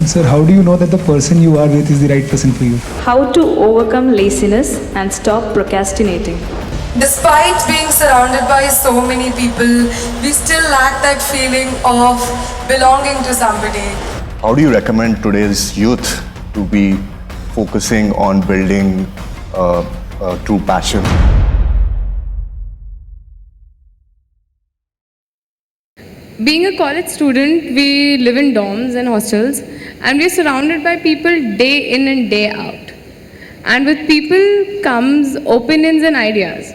Sir, how do you know that the person you are with is the right person for you? How to overcome laziness and stop procrastinating. Despite being surrounded by so many people, we still lack that feeling of belonging to somebody. How do you recommend today's youth to be focusing on building a true passion? Being a college student, we live in dorms and hostels, and we're surrounded by people day in and day out. And with people comes opinions and ideas.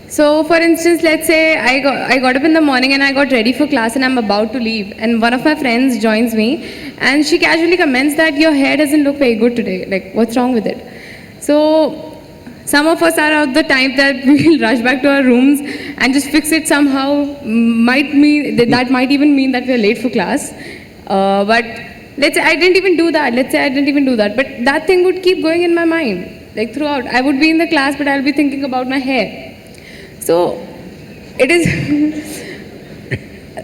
So for instance, let's say I got up in the morning and I got ready for class and I'm about to leave, and one of my friends joins me and she casually comments that your hair doesn't look very good today, like what's wrong with it? So some of us are of the type that we'll rush back to our rooms and just fix it somehow. That might even mean that we're late for class. But let's say I didn't even do that. But that thing would keep going in my mind, like throughout. I would be in the class, but I'll be thinking about my hair. So it is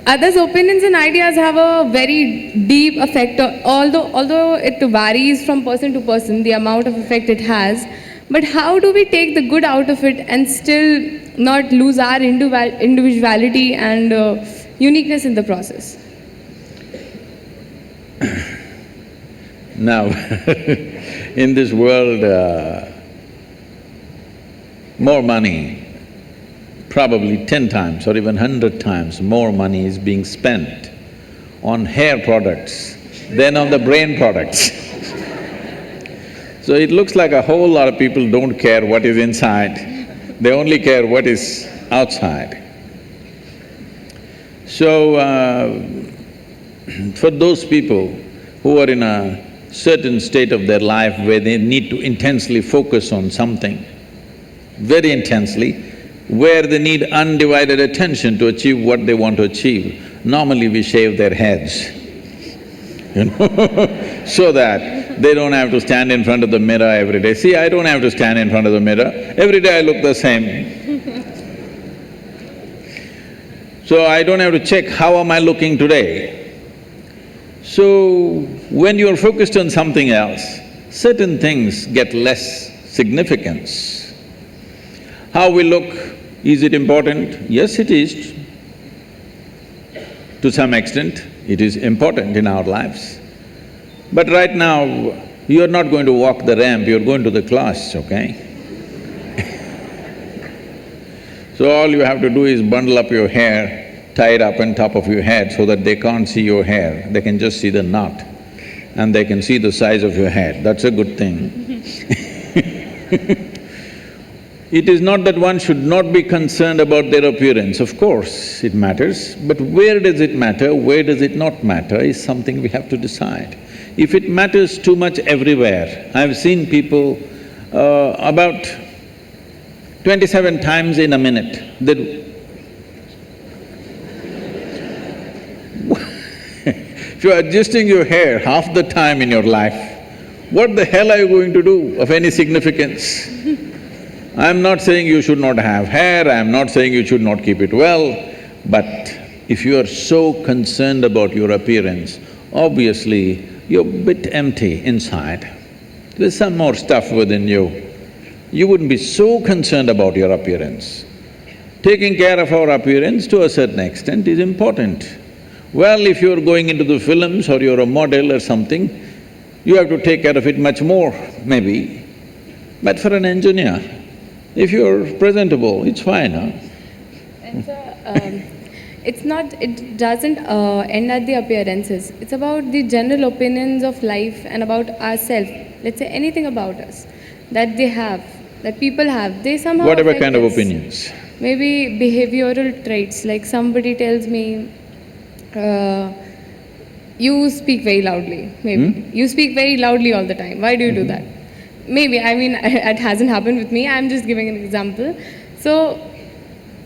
others' opinions and ideas have a very deep effect, although it varies from person to person, the amount of effect it has. But how do we take the good out of it and still not lose our individuality and uniqueness in the process? Now, in this world, more money, probably 10 times or even 100 times more money is being spent on hair products than on the brain products. So it looks like a whole lot of people don't care what is inside, they only care what is outside. So, for those people who are in a certain state of their life where they need to intensely focus on something, very intensely, where they need undivided attention to achieve what they want to achieve, normally we shave their heads, you know, so that they don't have to stand in front of the mirror every day. See, I don't have to stand in front of the mirror, every day I look the same. So I don't have to check how am I looking today. So when you're focused on something else, certain things get less significance. How we look, is it important? Yes, it is. To some extent, it is important in our lives. But right now, you're not going to walk the ramp, you're going to the class, okay? So all you have to do is bundle up your hair, tie it up on top of your head so that they can't see your hair, they can just see the knot and they can see the size of your head, that's a good thing. It is not that one should not be concerned about their appearance, of course it matters, but where does it matter, where does it not matter is something we have to decide. If it matters too much everywhere, I've seen people about 27 times in a minute, if you're adjusting your hair half the time in your life, what the hell are you going to do of any significance? I'm not saying you should not have hair, I'm not saying you should not keep it well, but if you are so concerned about your appearance, obviously you're a bit empty inside. There's some more stuff within you. You wouldn't be so concerned about your appearance. Taking care of our appearance to a certain extent is important. Well, if you're going into the films or you're a model or something, you have to take care of it much more, maybe. But for an engineer, if you're presentable, it's fine, huh? And so, it doesn't end at the appearances. It's about the general opinions of life and about ourselves. Let's say anything about us that they have, that people have, they somehow Whatever affect kind of us. opinions. Maybe behavioral traits, like somebody tells me, you speak very loudly, maybe. You speak very loudly all the time, why do you do that? Maybe, I mean, it hasn't happened with me, I'm just giving an example. So,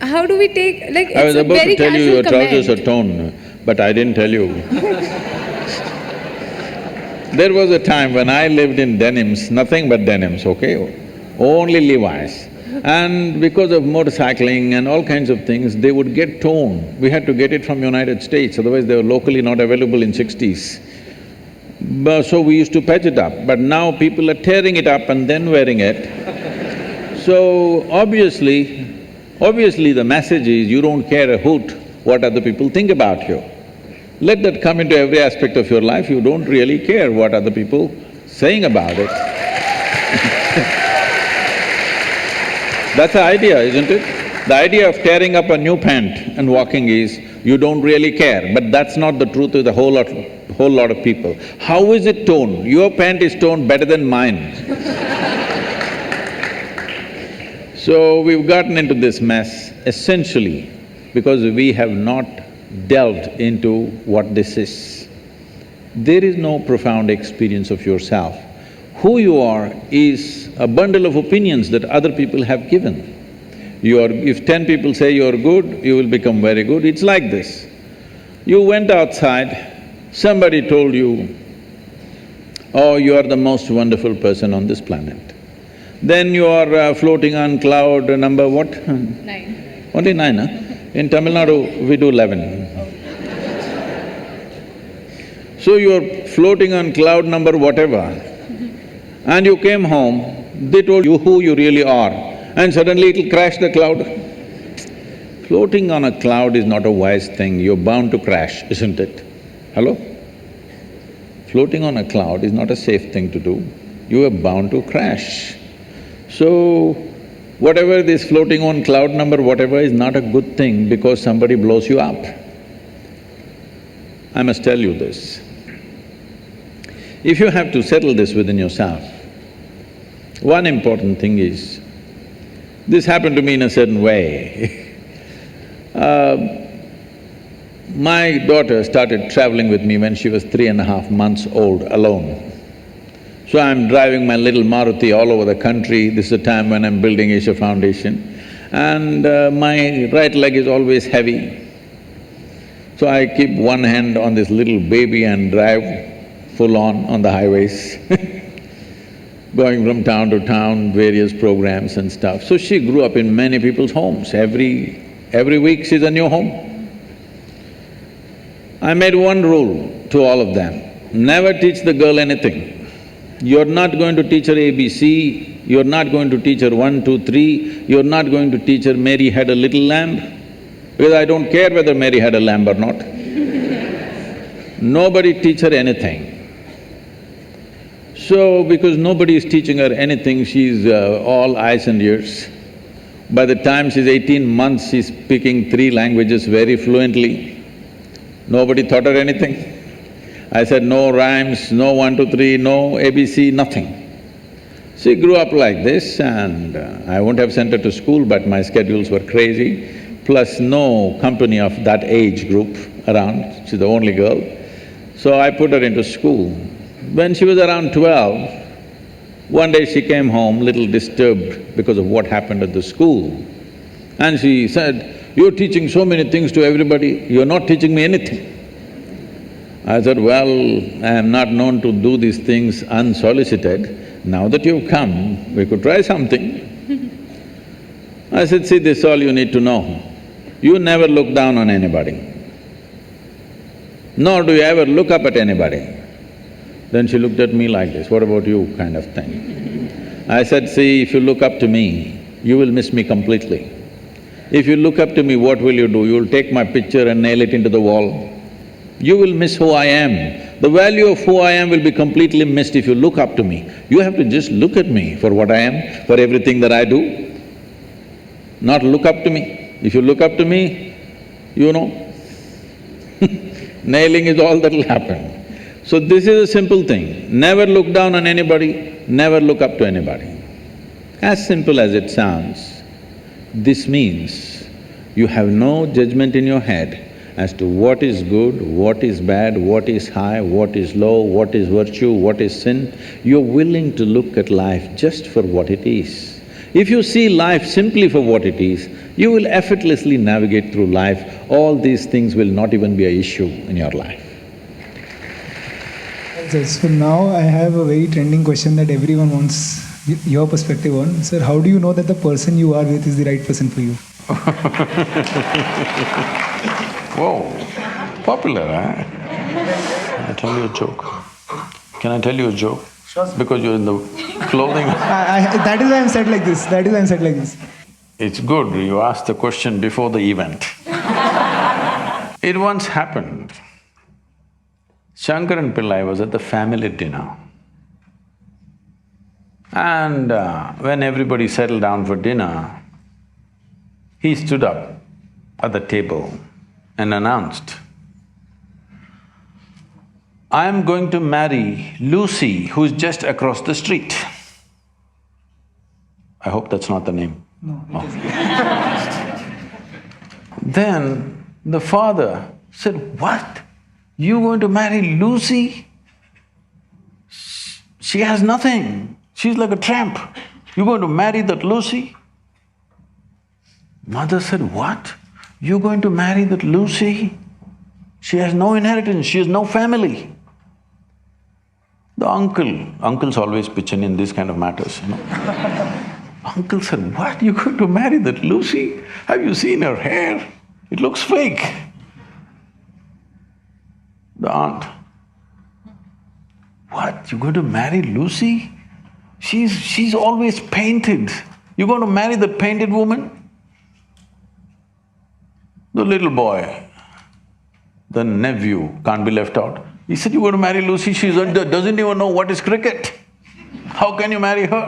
how do we take… like, I was it's a about very to tell you your casual trousers are comment. torn, but I didn't tell you. There was a time when I lived in denims, nothing but denims, okay? Only Levi's. And because of motorcycling and all kinds of things, they would get torn. We had to get it from United States, otherwise they were locally not available in 60s. So we used to patch it up, but now people are tearing it up and then wearing it. So obviously the message is you don't care a hoot what other people think about you. Let that come into every aspect of your life, you don't really care what other people saying about it. That's the idea, isn't it? The idea of tearing up a new pant and walking is, you don't really care, but that's not the truth with a whole lot of people. How is it torn? Your pant is torn better than mine. So we've gotten into this mess essentially because we have not delved into what this is. There is no profound experience of yourself. Who you are is a bundle of opinions that other people have given. If 10 people say you're good, you will become very good. It's like this. You went outside, somebody told you, oh, you are the most wonderful person on this planet. Then you are floating on cloud number what? 9. Only 9, huh? In Tamil Nadu, we do 11. So you're floating on cloud number whatever, and you came home, they told you who you really are, and suddenly it'll crash the cloud. Floating on a cloud is not a wise thing, you're bound to crash, isn't it? Hello? Floating on a cloud is not a safe thing to do, you are bound to crash. So, whatever this floating on cloud number whatever is not a good thing because somebody blows you up. I must tell you this. If you have to settle this within yourself, one important thing is, this happened to me in a certain way. My daughter started traveling with me when she was 3.5 months old alone. So I'm driving my little Maruti all over the country, this is the time when I'm building Asia Foundation, and my right leg is always heavy. So I keep one hand on this little baby and drive full on the highways going from town to town, various programs and stuff. So she grew up in many people's homes, every week she's a new home. I made one rule to all of them, never teach the girl anything. You're not going to teach her ABC, you're not going to teach her 1, 2, 3, you're not going to teach her Mary had a little lamb, because I don't care whether Mary had a lamb or not. Nobody teach her anything. So, because nobody is teaching her anything, she's all eyes and ears. By the time she's 18 months, she's speaking 3 languages very fluently. Nobody taught her anything. I said, no rhymes, no 1, 2, 3, no ABC, nothing. She grew up like this and I wouldn't have sent her to school, but my schedules were crazy, plus no company of that age group around, she's the only girl. So I put her into school. When she was around 12, one day she came home little disturbed because of what happened at the school. And she said, you're teaching so many things to everybody, you're not teaching me anything. I said, well, I am not known to do these things unsolicited. Now that you've come, we could try something. I said, see, this is all you need to know. You never look down on anybody, nor do you ever look up at anybody. Then she looked at me like this, what about you, kind of thing. I said, see, if you look up to me, you will miss me completely. If you look up to me, what will you do? You will take my picture and nail it into the wall. You will miss who I am. The value of who I am will be completely missed if you look up to me. You have to just look at me for what I am, for everything that I do, not look up to me. If you look up to me, you know, nailing is all that'll happen. So this is a simple thing, never look down on anybody, never look up to anybody. As simple as it sounds, this means you have no judgment in your head as to what is good, what is bad, what is high, what is low, what is virtue, what is sin. You're willing to look at life just for what it is. If you see life simply for what it is, you will effortlessly navigate through life. All these things will not even be an issue in your life. So now I have a very trending question that everyone wants your perspective on. Sir, how do you know that the person you are with is the right person for you? Whoa, popular, huh? I'll tell you a joke. Can I tell you a joke? Sure. Because you're in the clothing. That is why I'm said like this. That is why I'm said like this. It's good you asked the question before the event. It once happened. Shankaran Pillai was at the family dinner. And when everybody settled down for dinner, he stood up at the table and announced, "I am going to marry Lucy, who's just across the street." I hope that's not the name. No, it is. Then the father said, "What? You going to marry Lucy? She has nothing. She's like a tramp. You're going to marry that Lucy?" Mother said, "What? You're going to marry that Lucy? She has no inheritance, she has no family." The uncles always pitch in these kind of matters, you know. Uncle said, "What? You're going to marry that Lucy? Have you seen her hair? It looks fake." The aunt, "What? You're going to marry Lucy? She's always painted. You're going to marry that painted woman?" The little boy, the nephew, can't be left out. He said, "You're going to marry Lucy, she doesn't even know what is cricket. How can you marry her?"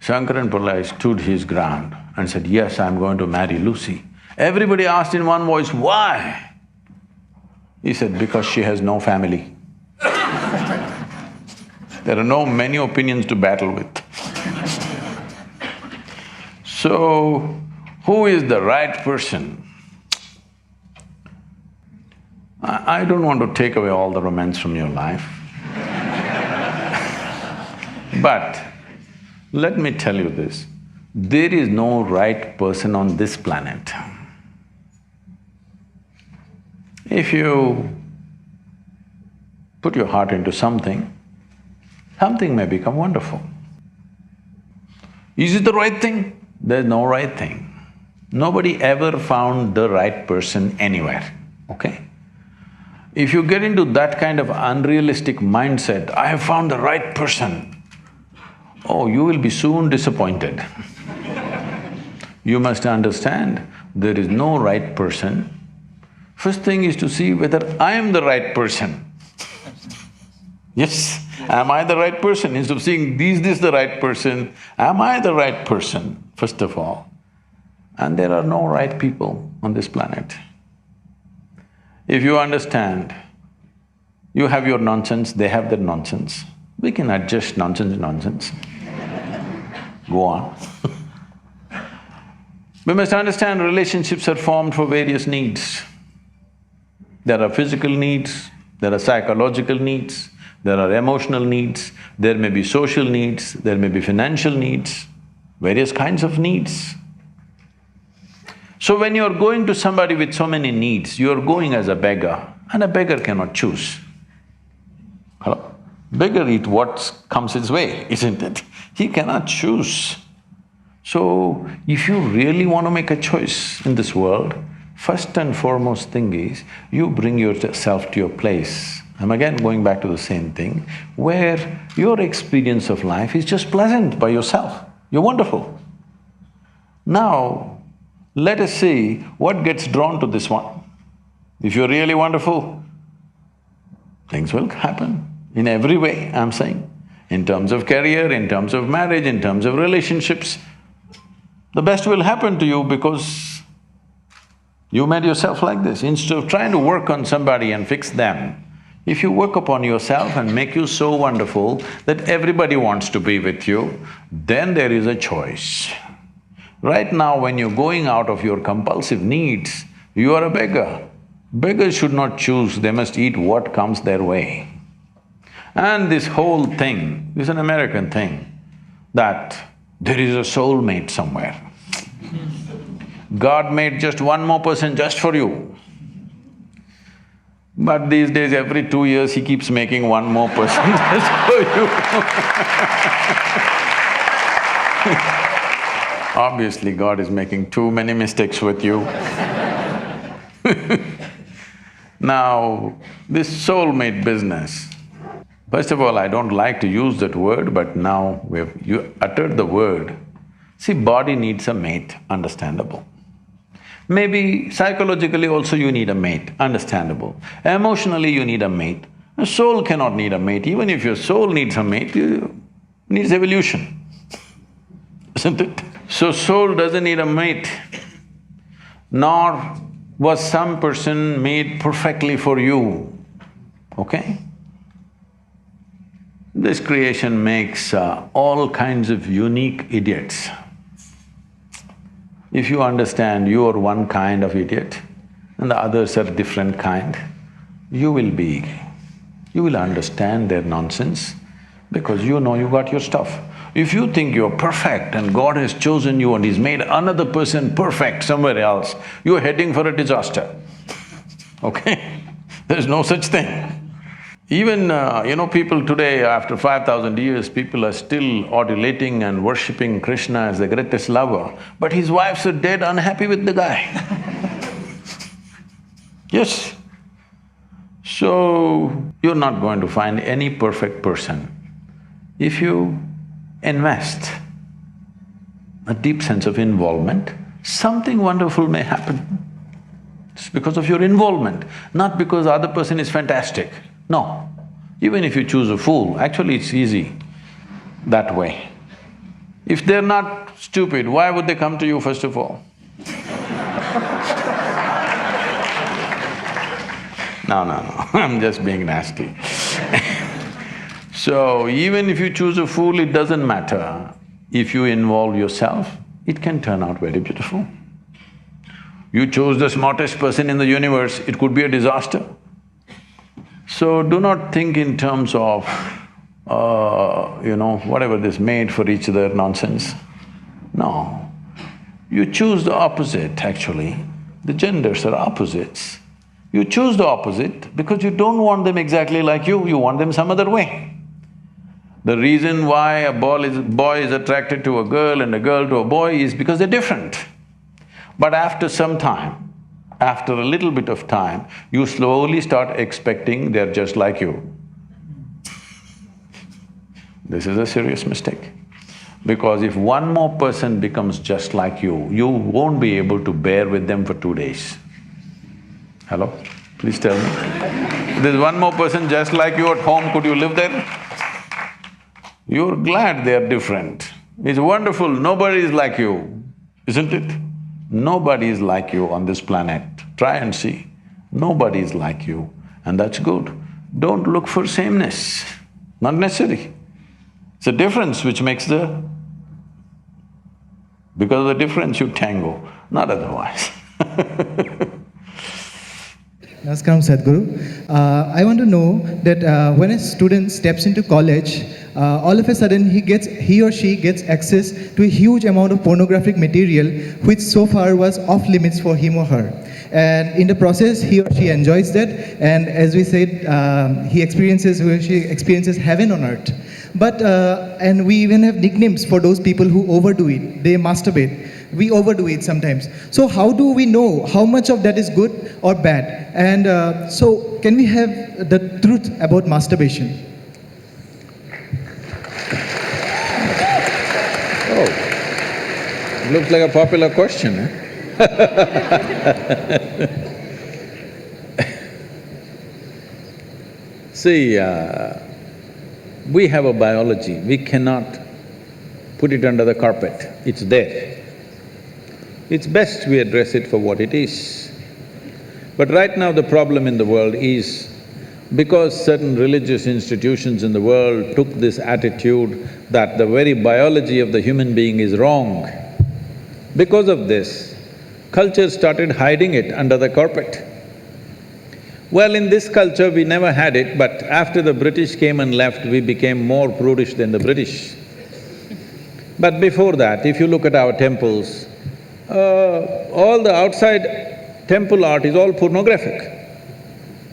Shankaran Pillai stood his ground and said, "Yes, I'm going to marry Lucy." Everybody asked in one voice, "Why?" He said, "Because she has no family." There are no many opinions to battle with. So, who is the right person? I don't want to take away all the romance from your life. But let me tell you this, there is no right person on this planet. If you put your heart into something, something may become wonderful. Is it the right thing? There's no right thing. Nobody ever found the right person anywhere, okay? If you get into that kind of unrealistic mindset, "I have found the right person," oh, you will be soon disappointed. You must understand, there is no right person. First thing is to see whether I am the right person. Yes, am I the right person? Instead of seeing, is this the right person? Am I the right person, first of all? And there are no right people on this planet. If you understand, you have your nonsense, they have their nonsense, we can adjust nonsense. Go on. We must understand relationships are formed for various needs. There are physical needs, there are psychological needs, there are emotional needs, there may be social needs, there may be financial needs, various kinds of needs. So when you're going to somebody with so many needs, you're going as a beggar, and a beggar cannot choose. Hello? Beggar eat what comes his way, isn't it? He cannot choose. So, if you really want to make a choice in this world, first and foremost thing is, you bring yourself to your place. I'm again going back to the same thing, where your experience of life is just pleasant by yourself. You're wonderful. Now, let us see what gets drawn to this one. If you're really wonderful, things will happen in every way, I'm saying. In terms of career, in terms of marriage, in terms of relationships, the best will happen to you because you made yourself like this. Instead of trying to work on somebody and fix them, if you work upon yourself and make you so wonderful that everybody wants to be with you, then there is a choice. Right now, when you're going out of your compulsive needs, you are a beggar. Beggars should not choose, they must eat what comes their way. And this whole thing is an American thing, that there is a soulmate somewhere. God made just one more person just for you. But these days, every 2 years, he keeps making one more person just for you. Obviously, God is making too many mistakes with you. Now, this soulmate business, first of all, I don't like to use that word, but now you uttered the word. See, body needs a mate, understandable. Maybe psychologically also you need a mate, understandable. Emotionally you need a mate. A soul cannot need a mate. Even if your soul needs a mate, it needs evolution, isn't it? So soul doesn't need a mate, nor was some person made perfectly for you, okay? This creation makes all kinds of unique idiots. If you understand you are one kind of idiot and the others are different kind, you will understand their nonsense because you know you got your stuff. If you think you're perfect and God has chosen you and He's made another person perfect somewhere else, you're heading for a disaster, okay? There's no such thing. Even, people today, after 5,000 years, people are still adulating and worshipping Krishna as the greatest lover, but his wives are dead unhappy with the guy. Yes. So, you're not going to find any perfect person. If you invest a deep sense of involvement, something wonderful may happen. It's because of your involvement, not because the other person is fantastic. No, even if you choose a fool, actually it's easy that way. If they're not stupid, why would they come to you first of all? No, I'm just being nasty. So, even if you choose a fool, it doesn't matter. If you involve yourself, it can turn out very beautiful. You chose the smartest person in the universe, it could be a disaster. So do not think in terms of, whatever this made for each other nonsense. No, you choose the opposite actually. The genders are opposites. You choose the opposite because you don't want them exactly like you want them some other way. The reason why a boy is attracted to a girl and a girl to a boy is because they're different. But after some time, after a little bit of time, you slowly start expecting they're just like you. This is a serious mistake. Because if one more person becomes just like you won't be able to bear with them for 2 days. Hello? Please tell me. If there's one more person just like you at home, could you live there? You're glad they're different. It's wonderful, nobody is like you, isn't it? Nobody is like you on this planet. Try and see. Nobody is like you, and that's good. Don't look for sameness, not necessary. It's a difference which makes the… Because of the difference you tango, not otherwise. Namaskaram, Sadhguru. I want to know that when a student steps into college, all of a sudden he or she gets access to a huge amount of pornographic material which so far was off limits for him or her. And in the process, he or she enjoys that, and as we said, he or she experiences heaven on earth. But, and we even have nicknames for those people who overdo it. They masturbate. We overdo it sometimes. So how do we know how much of that is good or bad? And so can we have the truth about masturbation? Oh, looks like a popular question, eh? See, we have a biology, we cannot put it under the carpet, it's there. It's best we address it for what it is. But right now the problem in the world is, because certain religious institutions in the world took this attitude that the very biology of the human being is wrong, because of this, culture started hiding it under the carpet. Well, in this culture we never had it, but after the British came and left, we became more prudish than the British. But before that, if you look at our temples, all the outside temple art is all pornographic,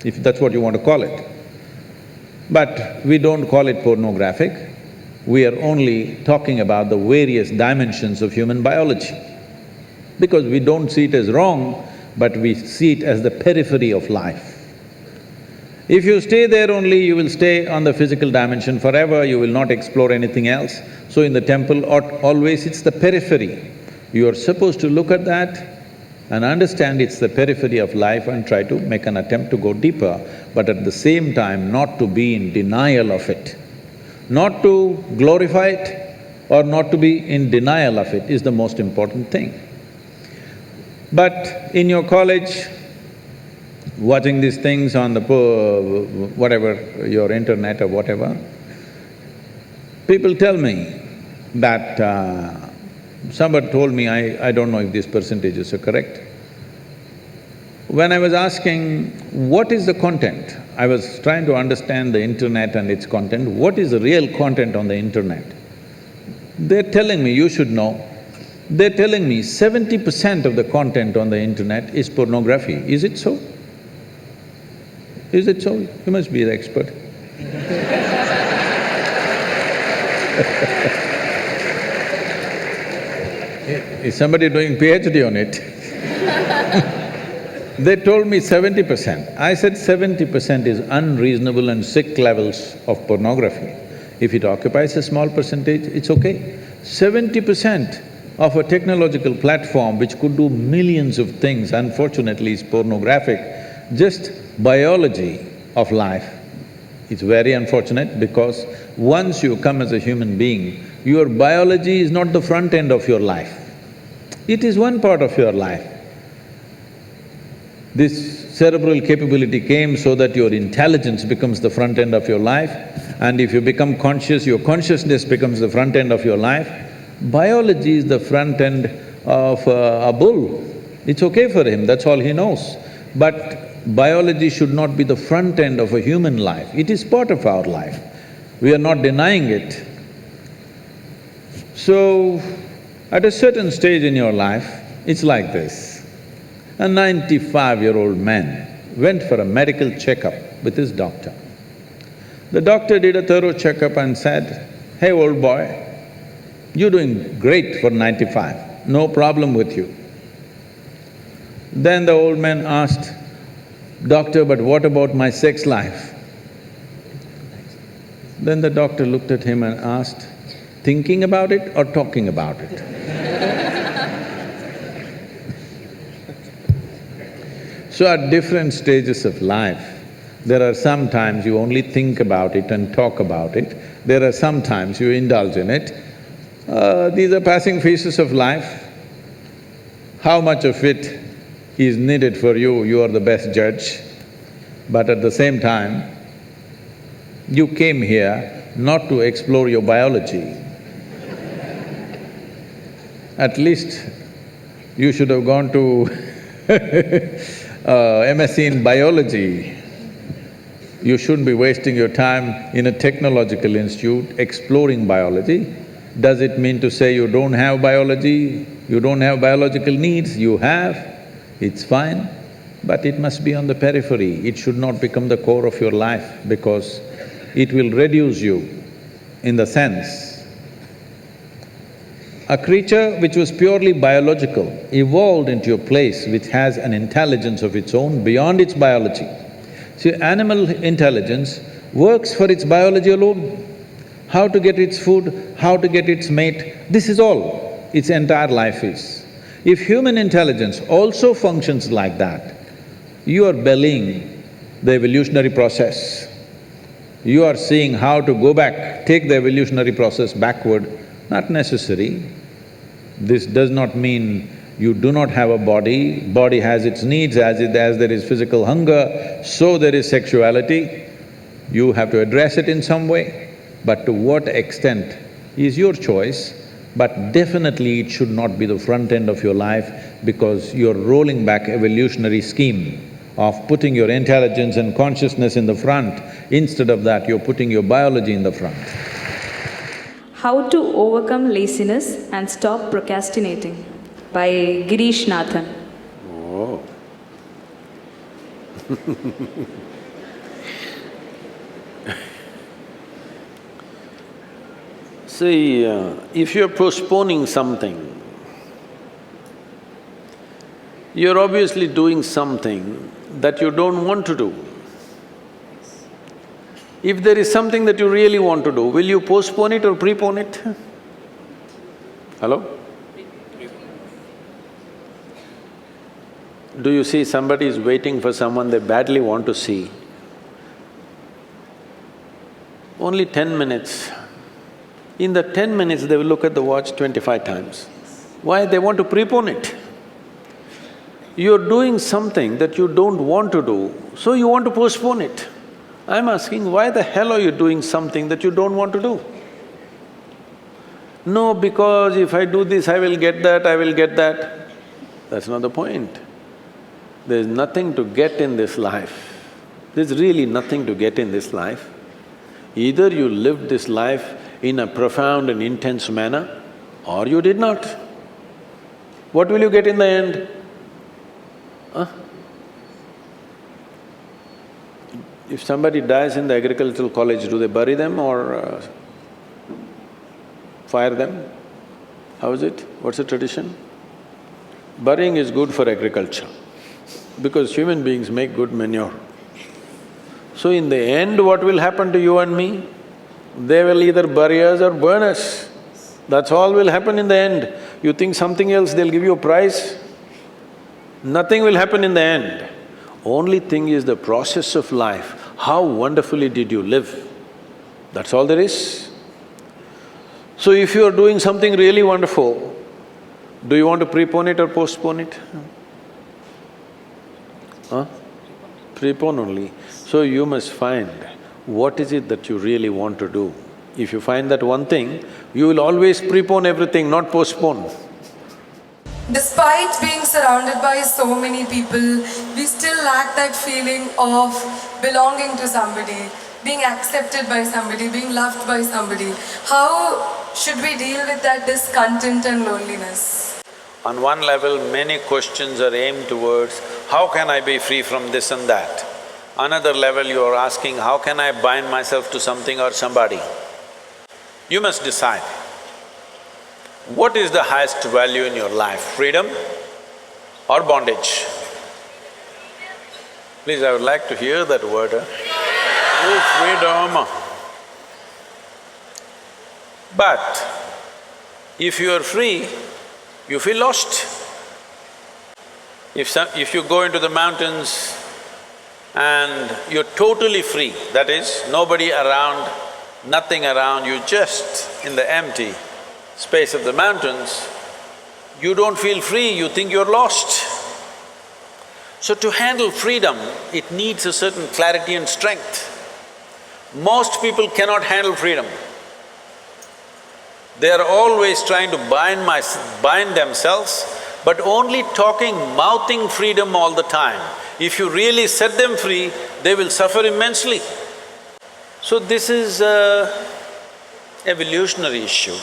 if that's what you want to call it. But we don't call it pornographic, we are only talking about the various dimensions of human biology. Because we don't see it as wrong, but we see it as the periphery of life. If you stay there only, you will stay on the physical dimension forever, you will not explore anything else. So in the temple, always it's the periphery. You are supposed to look at that and understand it's the periphery of life and try to make an attempt to go deeper, but at the same time not to be in denial of it. Not to glorify it or not to be in denial of it is the most important thing. But in your college, watching these things on the whatever, your internet or whatever, people tell me that somebody told me, I don't know if these percentages are correct. When I was asking, what is the content? I was trying to understand the internet and its content. What is the real content on the internet? They're telling me, you should know, they're telling me 70% of the content on the internet is pornography. Is it so? Is it so? You must be the expert. Is somebody doing PhD on it? They told me 70%. I said 70% is unreasonable and sick levels of pornography. If it occupies a small percentage, it's okay. 70% of a technological platform which could do millions of things, unfortunately is pornographic. Just biology of life. It's very unfortunate because once you come as a human being, your biology is not the front end of your life. It is one part of your life. This cerebral capability came so that your intelligence becomes the front end of your life, and if you become conscious, your consciousness becomes the front end of your life. Biology is the front end of a bull. It's okay for him, that's all he knows. But biology should not be the front end of a human life, it is part of our life. We are not denying it. So, at a certain stage in your life, it's like this. A 95-year-old man went for a medical checkup with his doctor. The doctor did a thorough checkup and said, "Hey, old boy, you're doing great for 95, no problem with you." Then the old man asked, "Doctor, but what about my sex life?" Then the doctor looked at him and asked, "Thinking about it or talking about it?" So at different stages of life, there are some times you only think about it and talk about it, there are some times you indulge in it. These are passing phases of life. How much of it is needed for you, you are the best judge. But at the same time, you came here not to explore your biology. At least you should have gone to MSc in biology. You shouldn't be wasting your time in a technological institute exploring biology. Does it mean to say you don't have biology, you don't have biological needs? You have, it's fine, but it must be on the periphery. It should not become the core of your life because it will reduce you in the sense a creature which was purely biological evolved into a place which has an intelligence of its own beyond its biology. See, animal intelligence works for its biology alone. How to get its food, how to get its mate, this is all its entire life is. If human intelligence also functions like that, you are bellying the evolutionary process. You are seeing how to go back, take the evolutionary process backward, not necessary. This does not mean you do not have a body, body has its needs, as there is physical hunger, so there is sexuality. You have to address it in some way, but to what extent is your choice, but definitely it should not be the front end of your life because you're rolling back evolutionary scheme of putting your intelligence and consciousness in the front. Instead of that, you're putting your biology in the front. How to overcome laziness and stop procrastinating by Girish Nathan. Oh. See, if you're postponing something, you're obviously doing something that you don't want to do. If there is something that you really want to do, will you postpone it or prepone it? Hello? Do you see somebody is waiting for someone they badly want to see? Only 10 minutes. In the 10 minutes, they will look at the watch 25 times. Why? They want to prepone it. You're doing something that you don't want to do, so you want to postpone it. I'm asking, why the hell are you doing something that you don't want to do? No, because if I do this, I will get that, I will get that. That's not the point. There's nothing to get in this life. There's really nothing to get in this life. Either you lived this life in a profound and intense manner, or you did not. What will you get in the end? Huh? If somebody dies in the agricultural college, do they bury them or fire them? How is it? What's the tradition? Burying is good for agriculture because human beings make good manure. So in the end, what will happen to you and me? They will either bury us or burn us. That's all will happen in the end. You think something else, they'll give you a prize? Nothing will happen in the end. Only thing is the process of life. How wonderfully did you live? That's all there is. So if you are doing something really wonderful, do you want to prepone it or postpone it? Huh? Prepone only. So you must find what is it that you really want to do. If you find that one thing, you will always prepone everything, not postpone. Despite being surrounded by so many people, we still lack that feeling of belonging to somebody, being accepted by somebody, being loved by somebody. How should we deal with that discontent and loneliness? On one level, many questions are aimed towards, how can I be free from this and that? Another level, you are asking, how can I bind myself to something or somebody? You must decide. What is the highest value in your life, freedom or bondage? Please, I would like to hear that word. Oh, freedom. But if you are free, you feel lost. If you go into the mountains and you're totally free, that is, nobody around, nothing around, you just in the empty space of the mountains, you don't feel free, you think you're lost. So to handle freedom, it needs a certain clarity and strength. Most people cannot handle freedom. They are always trying to bind themselves, but only talking, mouthing freedom all the time. If you really set them free, they will suffer immensely. So this is an evolutionary issue.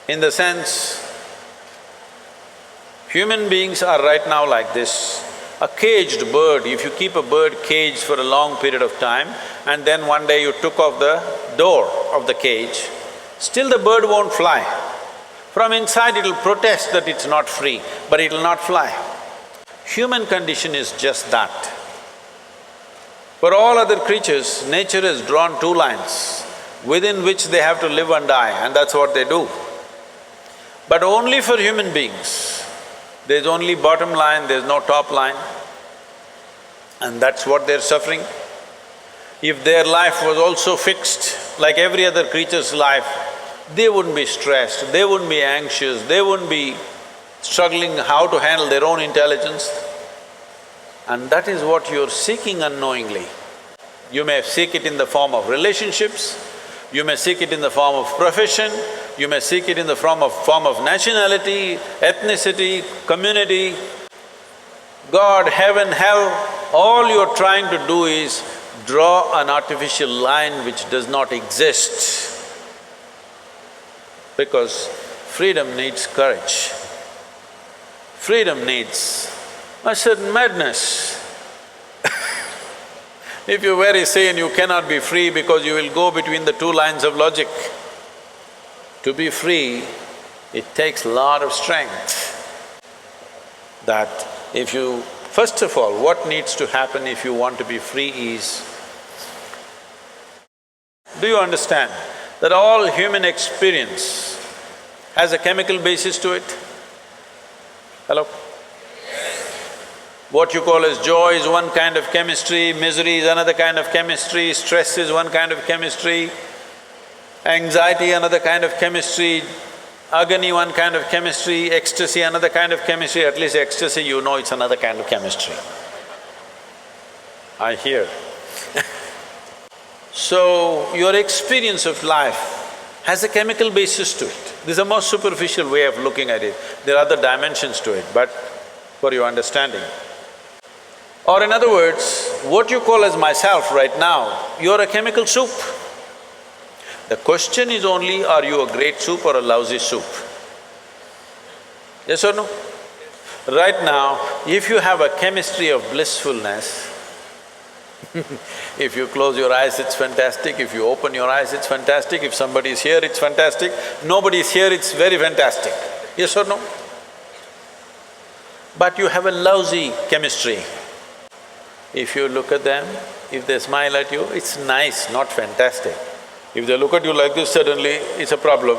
In the sense, human beings are right now like this. A caged bird, if you keep a bird caged for a long period of time and then one day you took off the door of the cage, still the bird won't fly. From inside it'll protest that it's not free, but it'll not fly. Human condition is just that. For all other creatures, nature has drawn two lines within which they have to live and die, and that's what they do. But only for human beings, there's only bottom line, there's no top line, and that's what they're suffering. If their life was also fixed, like every other creature's life, they wouldn't be stressed, they wouldn't be anxious, they wouldn't be struggling how to handle their own intelligence. And that is what you're seeking unknowingly. You may seek it in the form of relationships, you may seek it in the form of profession, you may seek it in the form of nationality, ethnicity, community, God, heaven, hell. All you're trying to do is draw an artificial line which does not exist. Because freedom needs courage. Freedom needs a certain madness. If you're very sane, you cannot be free because you will go between the two lines of logic. To be free, it takes a lot of strength. That if you… First of all, what needs to happen if you want to be free is do you understand that all human experience has a chemical basis to it? Hello? What you call as joy is one kind of chemistry, misery is another kind of chemistry, stress is one kind of chemistry, anxiety another kind of chemistry, agony one kind of chemistry, ecstasy another kind of chemistry. At least ecstasy, you know it's another kind of chemistry. I hear. So, your experience of life has a chemical basis to it. This is the most superficial way of looking at it. There are other dimensions to it, but for your understanding. Or in other words, what you call as myself right now, you're a chemical soup. The question is only, are you a great soup or a lousy soup? Yes or no? Right now, if you have a chemistry of blissfulness, if you close your eyes, it's fantastic, if you open your eyes, it's fantastic, if somebody is here, it's fantastic, nobody is here, it's very fantastic. Yes or no? But you have a lousy chemistry. If you look at them, if they smile at you, it's nice, not fantastic. If they look at you like this, suddenly it's a problem.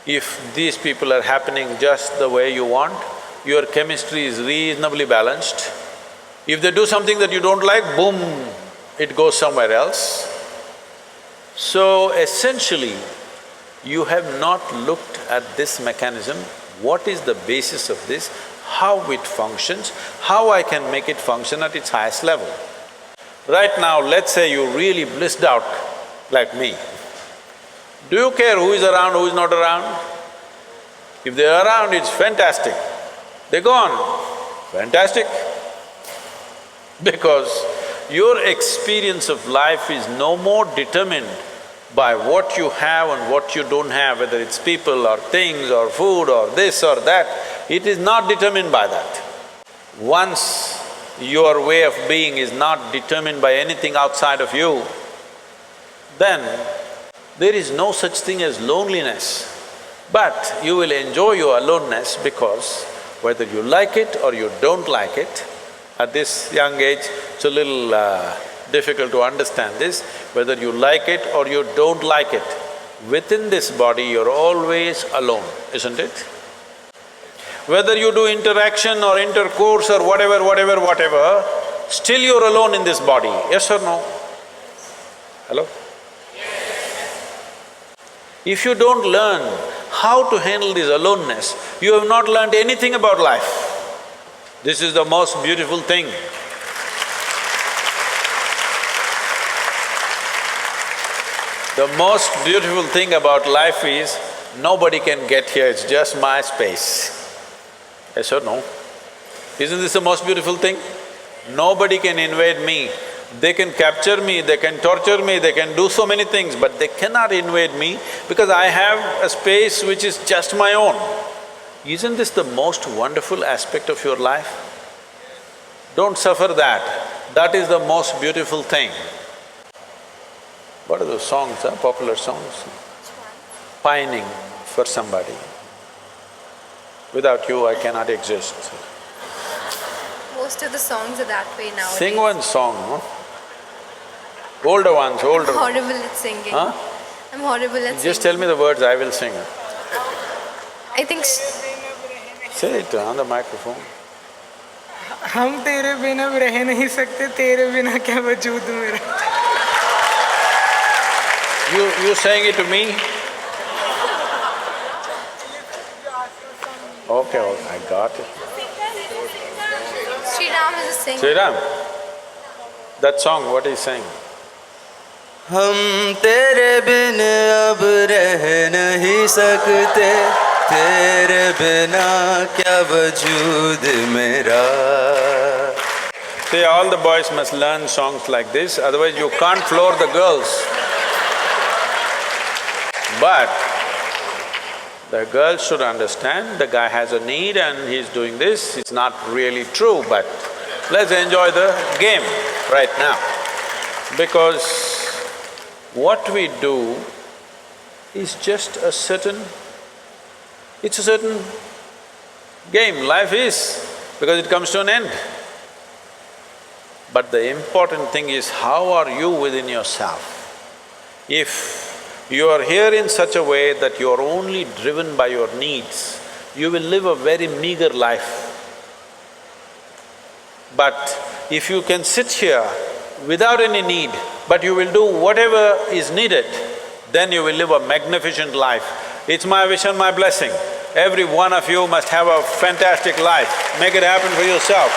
If these people are happening just the way you want, your chemistry is reasonably balanced. If they do something that you don't like, boom, it goes somewhere else. So essentially, you have not looked at this mechanism, what is the basis of this, how it functions, how I can make it function at its highest level. Right now, let's say you really blissed out like me. Do you care who is around, who is not around? If they're around, it's fantastic. They're gone, fantastic. Because your experience of life is no more determined by what you have and what you don't have, whether it's people or things or food or this or that, it is not determined by that. Once your way of being is not determined by anything outside of you, then there is no such thing as loneliness. But you will enjoy your aloneness because whether you like it or you don't like it, at this young age, it's a little difficult to understand this, whether you like it or you don't like it, within this body you're always alone, isn't it? Whether you do interaction or intercourse or whatever, still you're alone in this body, yes or no? Hello? If you don't learn how to handle this aloneness, you have not learned anything about life. This is the most beautiful thing. The most beautiful thing about life is, nobody can get here, it's just my space. Yes or no? Isn't this the most beautiful thing? Nobody can invade me. They can capture me, they can torture me, they can do so many things, but they cannot invade me because I have a space which is just my own. Isn't this the most wonderful aspect of your life? Don't suffer that. That is the most beautiful thing. What are those songs, popular songs? Pining for somebody. Without you, I cannot exist. Most of the songs are that way nowadays. Sing one song, no? Older ones, older I'm ones. horrible at singing. Huh? I'm horrible at singing. Just tell me the words, I will sing. I think… Say it on the microphone. हम तेरे बिना रह नहीं सकते, तेरे बिना क्या वजूद मेरा। You saying it to me? Okay, I got it. Sri Ram is a singer. Sri Ram, that song, what is saying? हम तेरे बिन अब रह नहीं सकते, तेरे बिना क्या वजूद मेरा। See, all the boys must learn songs like this, otherwise you can't floor the girls. But the girls should understand the guy has a need and he's doing this, it's not really true, but let's enjoy the game right now. Because what we do is just a certain… it's a certain game, life is, because it comes to an end. But the important thing is, how are you within yourself? If you are here in such a way that you are only driven by your needs, you will live a very meager life. But if you can sit here without any need, but you will do whatever is needed, then you will live a magnificent life. It's my wish and my blessing. Every one of you must have a fantastic life. Make it happen for yourself.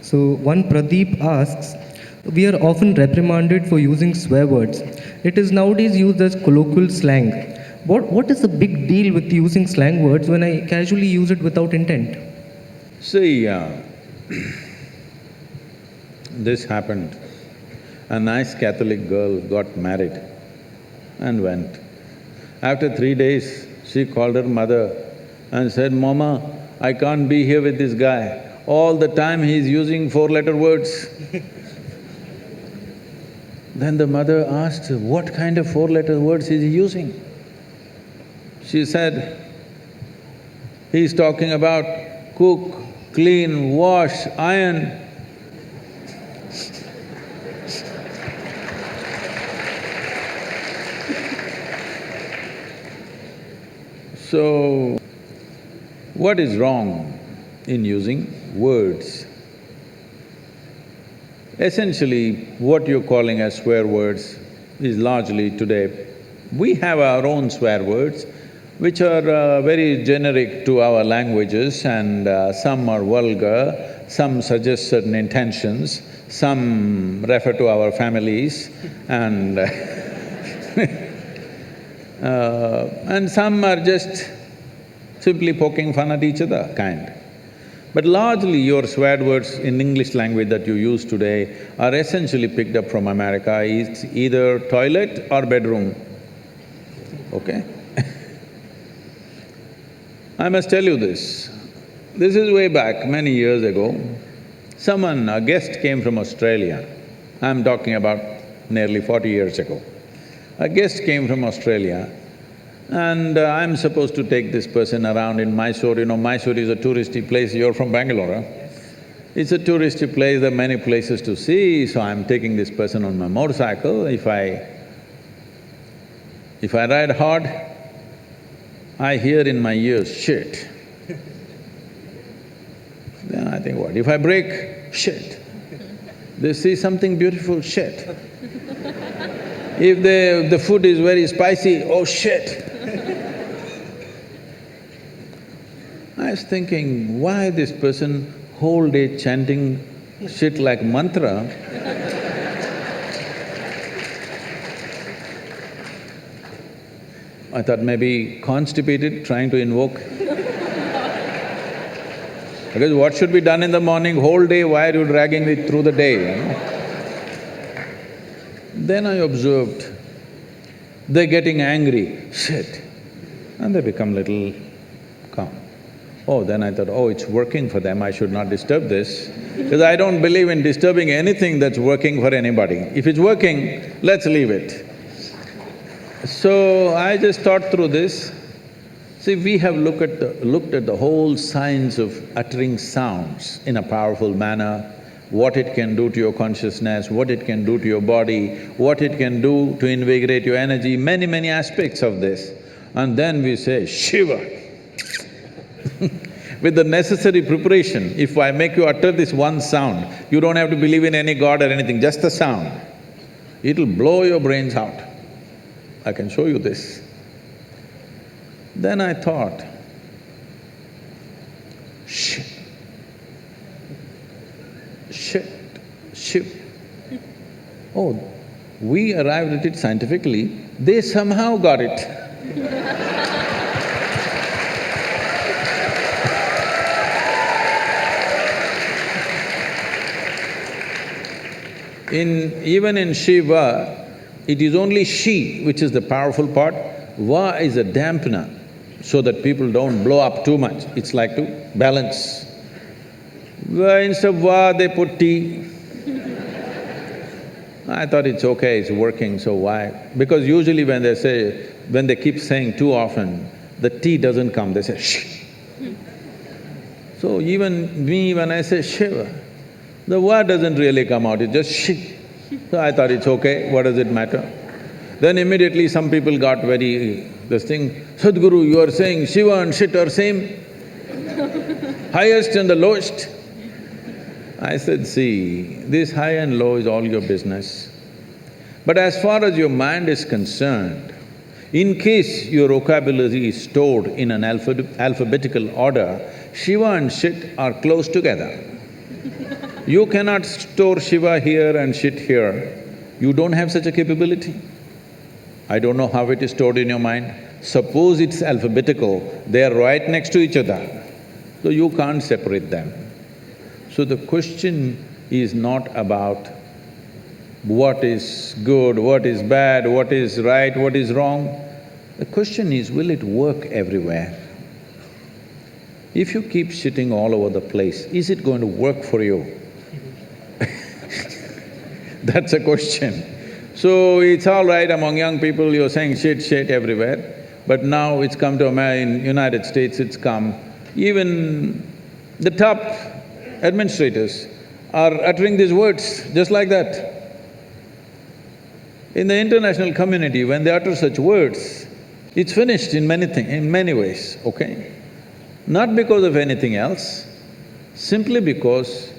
So one Pradeep asks, we are often reprimanded for using swear words. It is nowadays used as colloquial slang. What is the big deal with using slang words when I casually use it without intent? See, this happened. A nice Catholic girl got married and went. After 3 days, she called her mother and said, "Mama, I can't be here with this guy. All the time he's using 4-letter words." Then the mother asked, "What kind of 4-letter words is he using?" She said, "He's talking about cook, clean, wash, iron." So, what is wrong in using words? Essentially, what you're calling as swear words is largely today, we have our own swear words which are very generic to our languages, and some are vulgar, some suggest certain intentions, some refer to our families, and and some are just simply poking fun at each other kind. But largely your swear words in English language that you use today are essentially picked up from America. It's either toilet or bedroom, okay? I must tell you this. This is way back, many years ago. A guest came from Australia. I'm talking about nearly 40 years ago. A guest came from Australia, and I'm supposed to take this person around in Mysore. You know, Mysore is a touristy place. You're from Bangalore, huh? It's a touristy place, there are many places to see, so I'm taking this person on my motorcycle. If I ride hard, I hear in my ears, shit. Then I think, what? If I brake, shit. They see something beautiful, shit. If the food is very spicy, oh shit. I was thinking, why this person whole day chanting shit like mantra? I thought maybe constipated, trying to invoke. Because what should be done in the morning, whole day, why are you dragging it through the day, you know? Then I observed, they're getting angry, shit, and they become little calm. Oh, then I thought, oh, it's working for them, I should not disturb this, because I don't believe in disturbing anything that's working for anybody. If it's working, let's leave it. So I just thought through this. See, we have looked at the whole science of uttering sounds in a powerful manner, what it can do to your consciousness, what it can do to your body, what it can do to invigorate your energy, many aspects of this. And then we say, Shiva. With the necessary preparation, if I make you utter this one sound, you don't have to believe in any god or anything, just the sound. It'll blow your brains out. I can show you this. Then I thought, shit, shiv. Oh, we arrived at it scientifically, they somehow got it. Even in Shiva, it is only Shi which is the powerful part, Va is a dampener, so that people don't blow up too much. It's like to balance. Instead of Va, they put T. I thought it's okay, it's working, so why? Because usually when they keep saying too often, the T doesn't come, they say shh. So even me, when I say Shiva, the word doesn't really come out, it's just shh. So I thought it's okay, what does it matter? Then immediately some people got very… this thing, Sadhguru, you are saying Shiva and shit are same? Highest and the lowest? I said, see, this high and low is all your business. But as far as your mind is concerned, in case your vocabulary is stored in an alphabetical order, Shiva and shit are close together. You cannot store Shiva here and shit here. You don't have such a capability. I don't know how it is stored in your mind. Suppose it's alphabetical, they are right next to each other, so you can't separate them. So the question is not about what is good, what is bad, what is right, what is wrong. The question is, will it work everywhere? If you keep shitting all over the place, is it going to work for you? That's a question. So it's all right among young people, you're saying shit everywhere, but now it's come to in United States, it's come. Even the top administrators are uttering these words just like that. In the international community, when they utter such words, it's finished in many ways, okay? Not because of anything else, simply because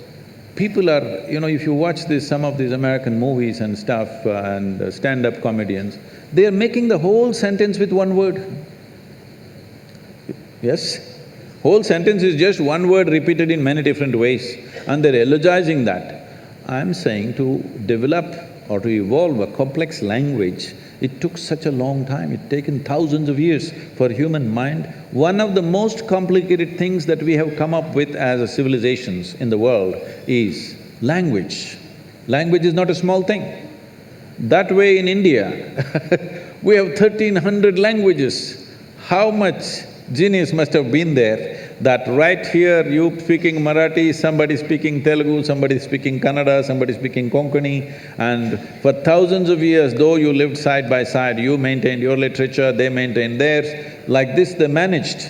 people are… if you watch some of these American movies and stuff and stand-up comedians, they are making the whole sentence with one word. Yes? Whole sentence is just one word repeated in many different ways and they're elogizing that. I'm saying to develop or to evolve a complex language, it took such a long time, it's taken thousands of years for human mind. One of the most complicated things that we have come up with as a civilizations in the world is language. Language is not a small thing. That way in India, we have 1,300 languages. How much genius must have been there that right here you speaking Marathi, somebody speaking Telugu, somebody speaking Kannada, somebody speaking Konkani, and for thousands of years, though you lived side by side, you maintained your literature, they maintained theirs, like this they managed.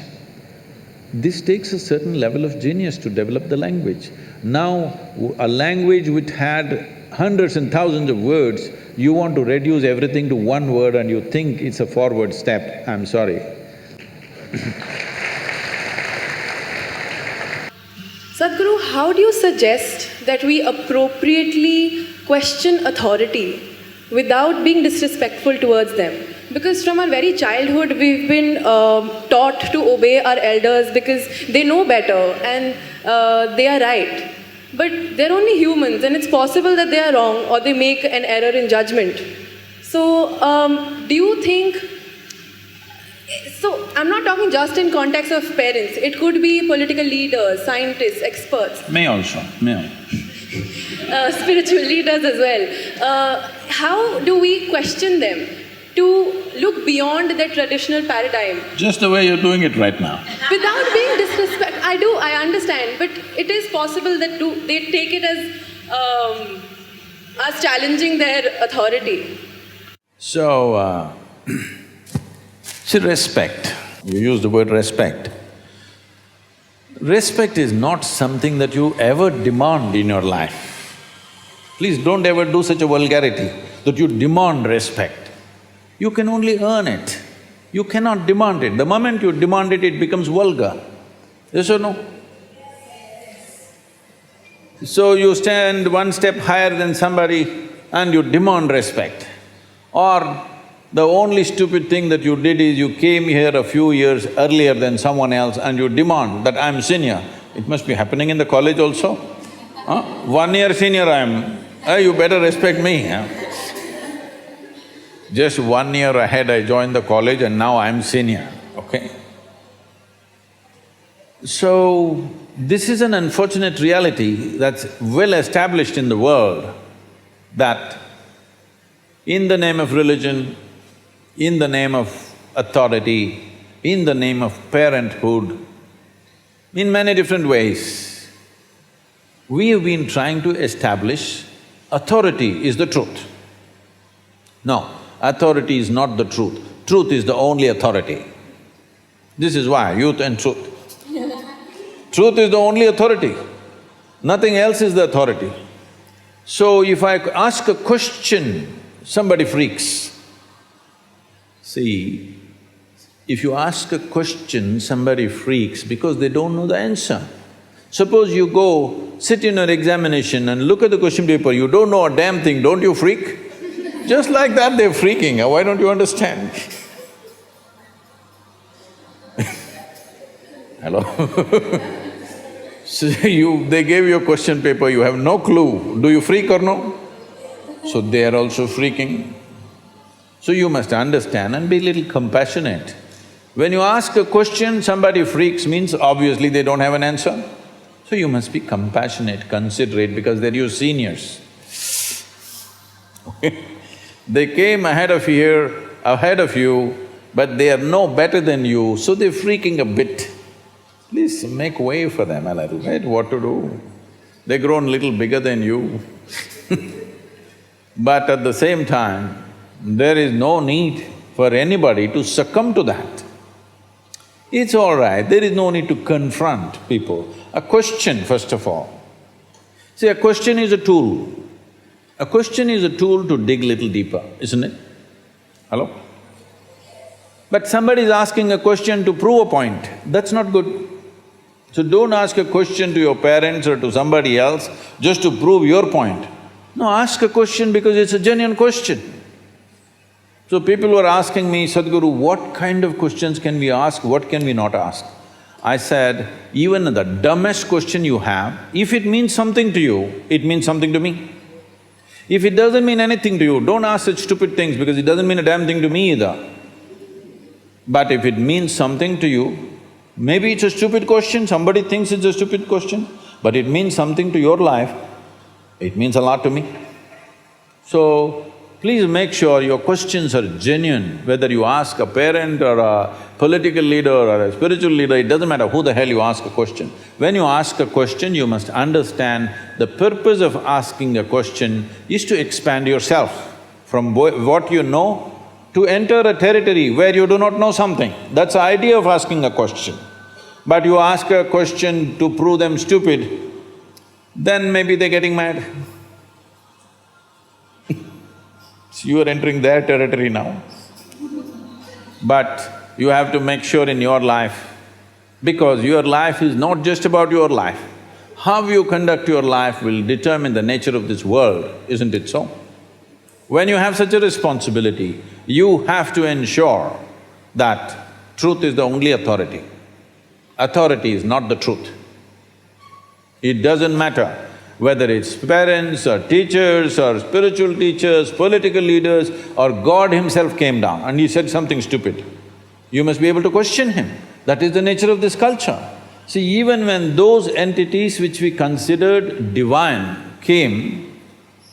This takes a certain level of genius to develop the language. Now, a language which had hundreds and thousands of words, you want to reduce everything to one word and you think it's a forward step, I'm sorry. Sadhguru, how do you suggest that we appropriately question authority without being disrespectful towards them? Because from our very childhood, we've been taught to obey our elders because they know better and they are right. But they're only humans and it's possible that they are wrong or they make an error in judgment. So, do you think… So, I'm not talking just in context of parents. It could be political leaders, scientists, experts. Me also. Spiritual leaders as well. How do we question them to look beyond their traditional paradigm? Just the way you're doing it right now. Without being disrespectful. I understand, but it is possible that they take it as challenging their authority. So, see, respect. You use the word respect. Respect is not something that you ever demand in your life. Please don't ever do such a vulgarity that you demand respect. You can only earn it. You cannot demand it. The moment you demand it, it becomes vulgar. Yes or no? So you stand one step higher than somebody and you demand respect. Or the only stupid thing that you did is you came here a few years earlier than someone else and you demand that I'm senior. It must be happening in the college also. 1 year senior I am, you better respect me. Just 1 year ahead I joined the college and now I'm senior, okay? So, this is an unfortunate reality that's well established in the world, that in the name of religion, in the name of authority, in the name of parenthood, in many different ways, we have been trying to establish authority is the truth. No, authority is not the truth. Truth is the only authority. This is why, youth and truth. Truth is the only authority. Nothing else is the authority. So if I ask a question, somebody freaks. See, if you ask a question, somebody freaks because they don't know the answer. Suppose you go, sit in an examination and look at the question paper, you don't know a damn thing, don't you freak? Just like that they're freaking, why don't you understand? Hello? So they gave you a question paper, you have no clue, do you freak or no? So they are also freaking. So you must understand and be a little compassionate. When you ask a question, somebody freaks means obviously they don't have an answer. So you must be compassionate, considerate because they're your seniors. They came ahead of you, but they are no better than you, so they're freaking a bit. Please make way for them a little bit, what to do? They've grown a little bigger than you. But at the same time, there is no need for anybody to succumb to that. It's all right, there is no need to confront people. A question, first of all. See, a question is a tool. A question is a tool to dig little deeper, isn't it? Hello? But somebody is asking a question to prove a point, that's not good. So don't ask a question to your parents or to somebody else just to prove your point. No, ask a question because it's a genuine question. So people were asking me, Sadhguru, what kind of questions can we ask, what can we not ask? I said, even the dumbest question you have, if it means something to you, it means something to me. If it doesn't mean anything to you, don't ask such stupid things because it doesn't mean a damn thing to me either. But if it means something to you, maybe it's a stupid question, somebody thinks it's a stupid question, but it means something to your life, it means a lot to me. So, please make sure your questions are genuine, whether you ask a parent or a political leader or a spiritual leader, it doesn't matter who the hell you ask a question. When you ask a question, you must understand the purpose of asking a question is to expand yourself from what you know to enter a territory where you do not know something. That's the idea of asking a question. But you ask a question to prove them stupid, then maybe they're getting mad. So you are entering their territory now. But you have to make sure in your life, because your life is not just about your life. How you conduct your life will determine the nature of this world, isn't it so? When you have such a responsibility, you have to ensure that truth is the only authority. Authority is not the truth. It doesn't matter whether it's parents or teachers or spiritual teachers, political leaders, or God himself came down and he said something stupid. You must be able to question him. That is the nature of this culture. See, even when those entities which we considered divine came,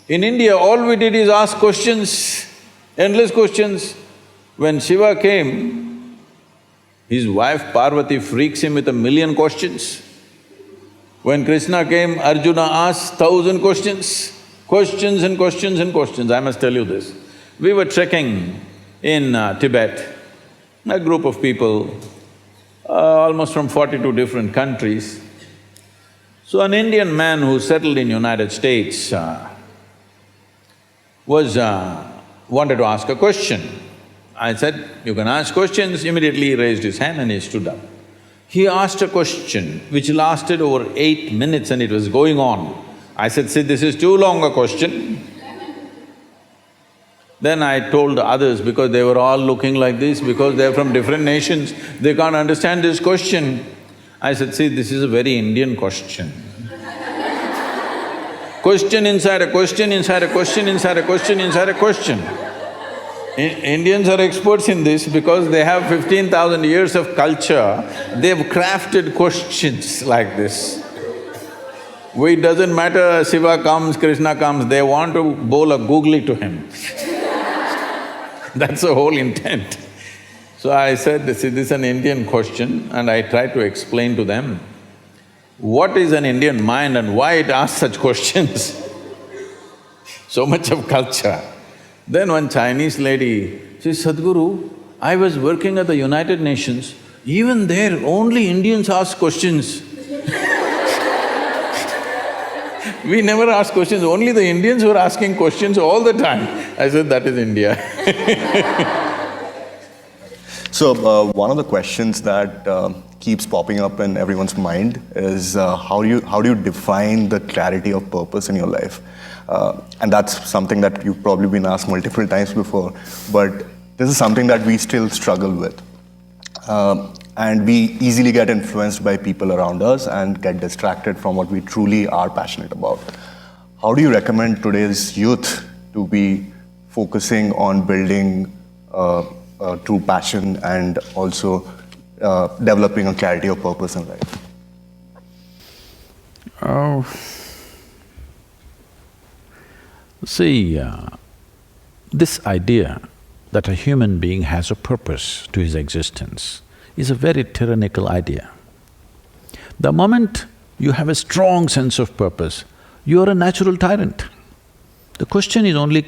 in India all we did is ask questions, endless questions. When Shiva came, his wife Parvati freaks him with 1,000,000 questions. When Krishna came, Arjuna asked 1,000 questions, questions and questions and questions. I must tell you this. We were trekking in Tibet, a group of people, almost from 42 different countries. So an Indian man who settled in United States wanted to ask a question. I said, you can ask questions. Immediately he raised his hand and he stood up. He asked a question which lasted over 8 minutes and it was going on. I said, see, this is too long a question. Then I told the others, because they were all looking like this, because they're from different nations, they can't understand this question. I said, see, this is a very Indian question. Question inside a question, inside a question, inside a question, inside a question. Indians are experts in this because they have 15,000 years of culture, they've crafted questions like this. It doesn't matter Shiva comes, Krishna comes, they want to bowl a googly to him. That's the whole intent. So I said, this is an Indian question, and I tried to explain to them what is an Indian mind and why it asks such questions. So much of culture. Then one Chinese lady says, Sadhguru, I was working at the United Nations, even there only Indians ask questions. We never ask questions, only the Indians were asking questions all the time. I said, that is India. So, one of the questions that keeps popping up in everyone's mind is how do you define the clarity of purpose in your life? And that's something that you've probably been asked multiple times before, but this is something that we still struggle with. And we easily get influenced by people around us and get distracted from what we truly are passionate about. How do you recommend today's youth to be focusing on building true passion and also developing a clarity of purpose in life? This idea that a human being has a purpose to his existence is a very tyrannical idea. The moment you have a strong sense of purpose, you are a natural tyrant. The question is only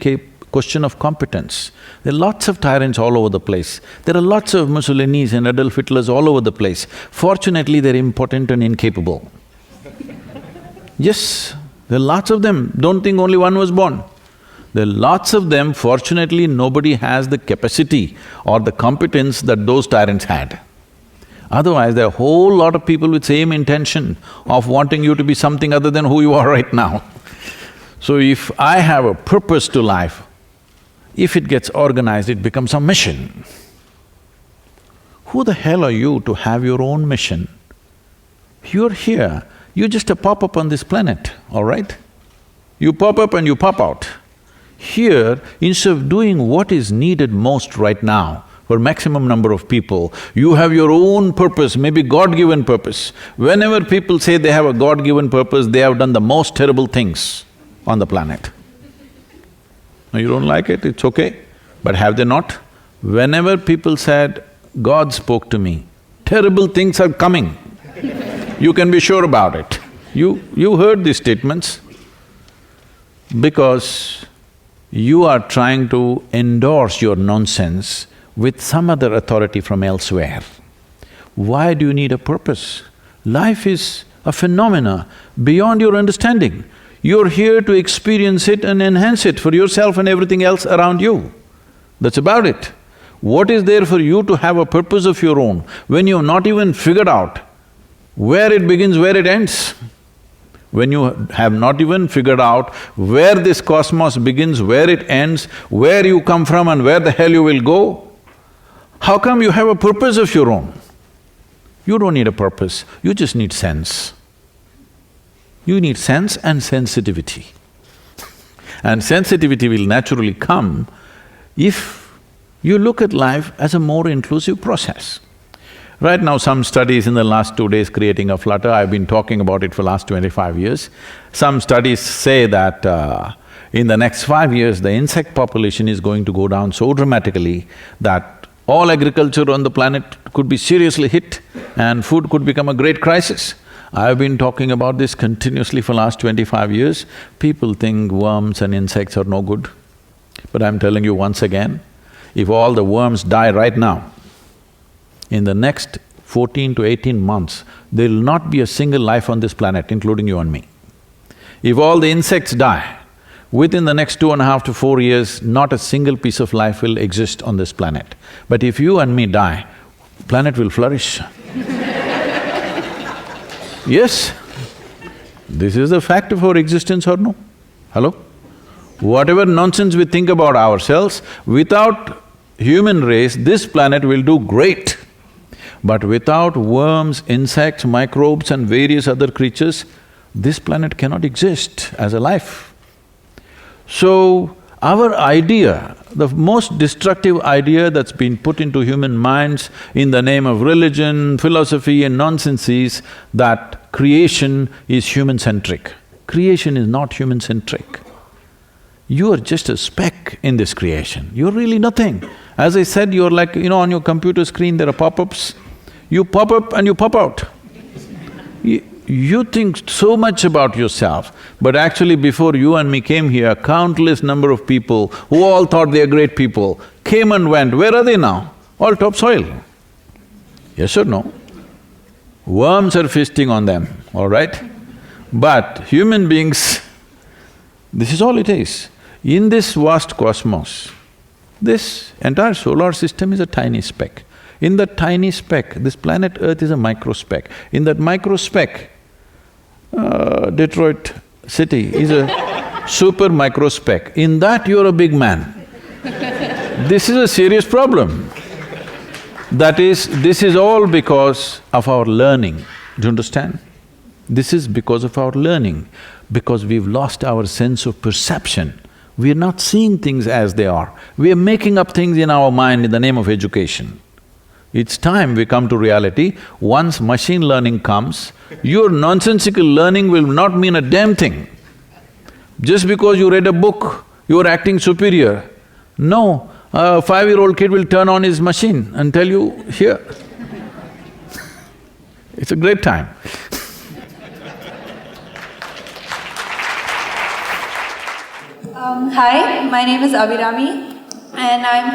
question of competence. There are lots of tyrants all over the place. There are lots of Mussolinis and Adolf Hitlers all over the place. Fortunately, they're impotent and incapable. Yes, there are lots of them. Don't think only one was born. There are lots of them. Fortunately, nobody has the capacity or the competence that those tyrants had. Otherwise, there are a whole lot of people with same intention of wanting you to be something other than who you are right now. So if I have a purpose to life, if it gets organized, it becomes a mission. Who the hell are you to have your own mission? You're here, you're just a pop-up on this planet, all right? You pop up and you pop out. Here, instead of doing what is needed most right now, for maximum number of people, you have your own purpose, maybe God-given purpose. Whenever people say they have a God-given purpose, they have done the most terrible things on the planet. Now you don't like it, it's okay, but have they not? Whenever people said, God spoke to me, terrible things are coming. You can be sure about it. You heard these statements because you are trying to endorse your nonsense with some other authority from elsewhere. Why do you need a purpose? Life is a phenomena beyond your understanding. You're here to experience it and enhance it for yourself and everything else around you. That's about it. What is there for you to have a purpose of your own when you've not even figured out where it begins, where it ends? When you have not even figured out where this cosmos begins, where it ends, where you come from and where the hell you will go, how come you have a purpose of your own? You don't need a purpose, you just need sense. You need sense and sensitivity. And sensitivity will naturally come if you look at life as a more inclusive process. Right now, some studies in the last 2 days creating a flutter, I've been talking about it for last 25 years. Some studies say that in the next 5 years, the insect population is going to go down so dramatically that all agriculture on the planet could be seriously hit and food could become a great crisis. I've been talking about this continuously for last 25 years. People think worms and insects are no good. But I'm telling you once again, if all the worms die right now, in the next 14 to 18 months, there'll not be a single life on this planet, including you and me. If all the insects die, within the next 2.5 to 4 years, not a single piece of life will exist on this planet. But if you and me die, planet will flourish. Yes, this is the fact of our existence or no? Hello? Whatever nonsense we think about ourselves, without human race, this planet will do great. But without worms, insects, microbes and various other creatures, this planet cannot exist as a life. So, our idea, the most destructive idea that's been put into human minds in the name of religion, philosophy and nonsense is that creation is human-centric. Creation is not human-centric. You are just a speck in this creation, you're really nothing. As I said, you're like, on your computer screen there are pop-ups. You pop up and you pop out. You think so much about yourself, but actually before you and me came here, countless number of people who all thought they are great people came and went. Where are they now? All topsoil. Yes or no? Worms are feasting on them, all right? But human beings This is all it is. In this vast cosmos, this entire solar system is a tiny speck. In that tiny speck, this planet Earth is a micro speck. In that micro speck, Detroit city is a super micro speck. In that, you're a big man. This is a serious problem. This is all because of our learning. Do you understand? This is because of our learning, because we've lost our sense of perception. We are not seeing things as they are. We are making up things in our mind in the name of education. It's time we come to reality. Once machine learning comes, your nonsensical learning will not mean a damn thing. Just because you read a book, you are acting superior. No, a 5-year-old kid will turn on his machine and tell you, here. It's a great time. Hi, my name is Abhirami and I'm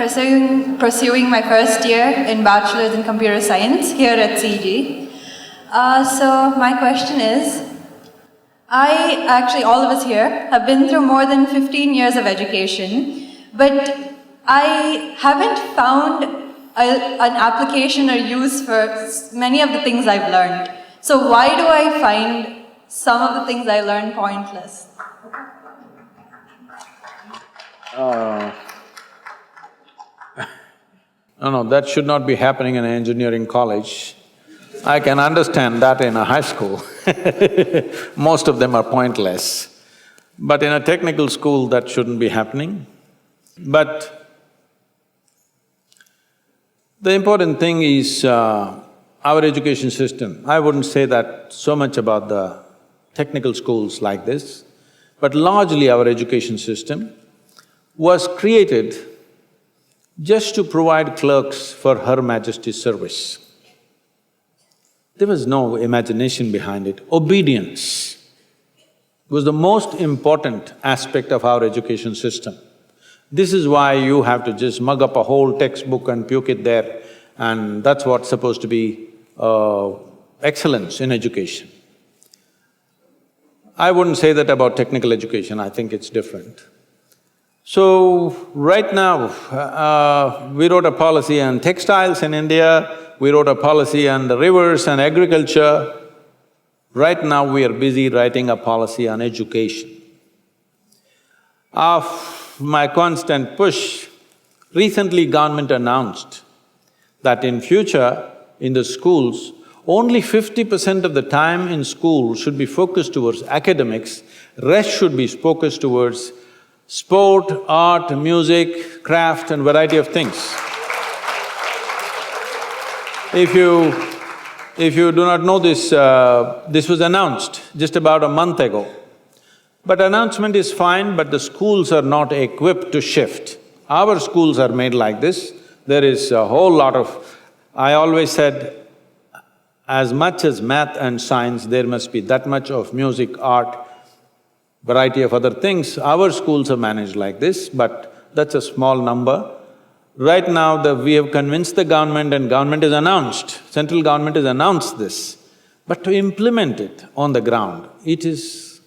pursuing my first year in Bachelor's in Computer Science here at CG. So my question is, all of us here have been through more than 15 years of education, but I haven't found an application or use for many of the things I've learned. So why do I find some of the things I learned pointless? No, that should not be happening in an engineering college. I can understand that in a high school. Most of them are pointless. But in a technical school, that shouldn't be happening. But the important thing is our education system. I wouldn't say that so much about the technical schools like this, but largely our education system was created just to provide clerks for Her Majesty's service. There was no imagination behind it. Obedience was the most important aspect of our education system. This is why you have to just mug up a whole textbook and puke it there, and that's what's supposed to be excellence in education. I wouldn't say that about technical education, I think it's different. So, right now, we wrote a policy on textiles in India, we wrote a policy on the rivers and agriculture. Right now, we are busy writing a policy on education. Of my constant push, recently government announced that in future, in the schools, only 50% of the time in school should be focused towards academics, rest should be focused towards sport, art, music, craft and variety of things. If you do not know this, this was announced just about a month ago. But announcement is fine, but the schools are not equipped to shift. Our schools are made like this. There is a whole lot of… I always said, as much as math and science, there must be that much of music, art, variety of other things. Our schools are managed like this, but that's a small number. Right now, we have convinced the government and government has announced, central government has announced this. But to implement it on the ground, it's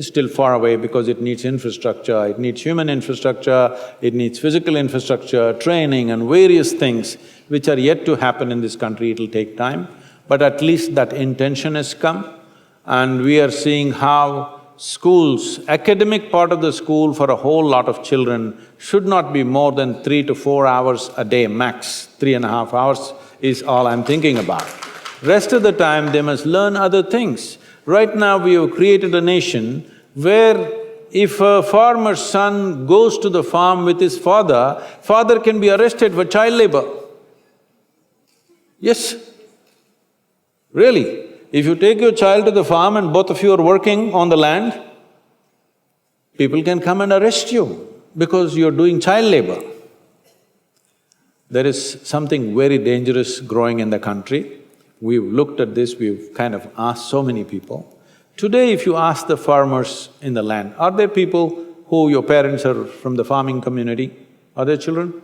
still far away because it needs infrastructure, it needs human infrastructure, it needs physical infrastructure, training and various things which are yet to happen in this country, it'll take time. But at least that intention has come and we are seeing how schools, academic part of the school for a whole lot of children should not be more than 3 to 4 hours a day max. 3.5 hours is all I'm thinking about. Rest of the time, they must learn other things. Right now, we have created a nation where if a farmer's son goes to the farm with his father, father can be arrested for child labor. Yes, really. If you take your child to the farm and both of you are working on the land, people can come and arrest you because you're doing child labor. There is something very dangerous growing in the country. We've looked at this, we've kind of asked so many people. Today, if you ask the farmers in the land, are there people who your parents are from the farming community? Are there children?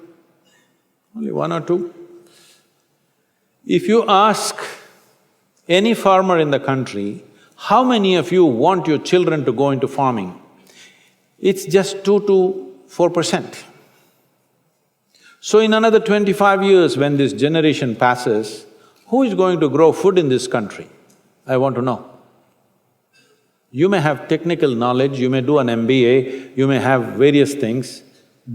Only 1 or 2. If you ask any farmer in the country, how many of you want your children to go into farming? it's just 2 to 4%. So in another 25 years, when this generation passes, who is going to grow food in this country? I want to know. You may have technical knowledge, you may do an MBA, you may have various things.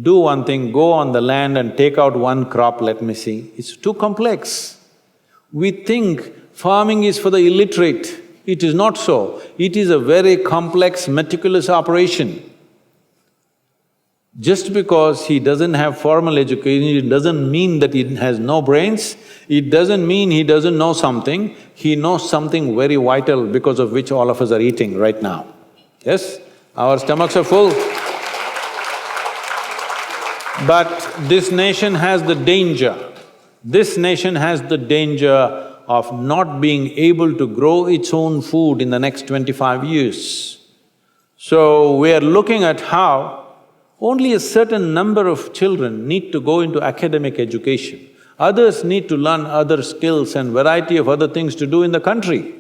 Do one thing, go on the land and take out one crop, let me see. It's too complex. We think farming is for the illiterate. It is not so. It is a very complex, meticulous operation. Just because he doesn't have formal education, it doesn't mean that he has no brains, it doesn't mean he doesn't know something, he knows something very vital because of which all of us are eating right now. Yes? Our stomachs are full. But this nation has the danger, of not being able to grow its own food in the next 25 years. So we are looking at how only a certain number of children need to go into academic education. Others need to learn other skills and variety of other things to do in the country.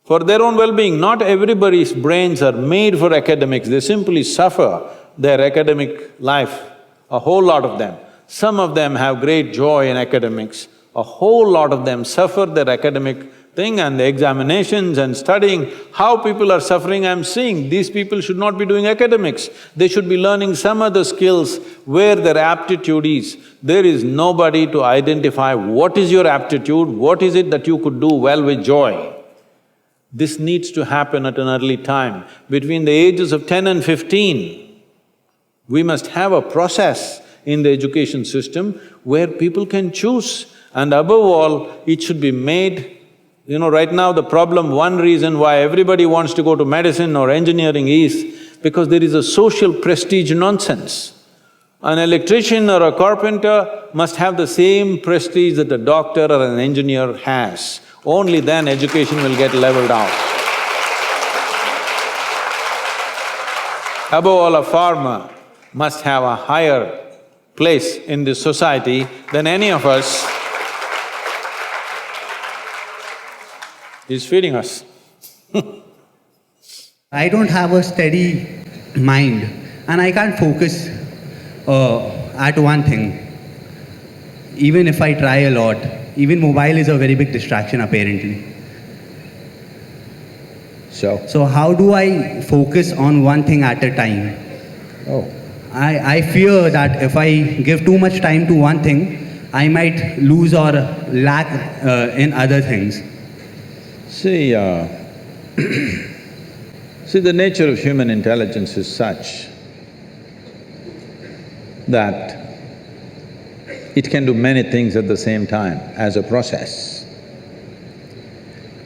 For their own well-being, not everybody's brains are made for academics, they simply suffer their academic life, a whole lot of them. Some of them have great joy in academics, a whole lot of them suffer their academic thing and the examinations and studying. How people are suffering, I'm seeing, these people should not be doing academics, they should be learning some other skills where their aptitude is. There is nobody to identify what is your aptitude, what is it that you could do well with joy. This needs to happen at an early time. Between the ages of 10 and 15, we must have a process in the education system where people can choose, and above all, it should be made. You know, right now the problem, one reason why everybody wants to go to medicine or engineering is because there is a social prestige nonsense. An electrician or a carpenter must have the same prestige that a doctor or an engineer has. Only then education will get leveled out. Above all, a farmer must have a higher place in this society than any of us. He's feeding us. I don't have a steady mind and I can't focus at one thing, even if I try a lot. Even mobile is a very big distraction apparently. So how do I focus on one thing at a time? I fear that if I give too much time to one thing, I might lose or lack in other things. See, see, the nature of human intelligence is such that it can do many things at the same time as a process.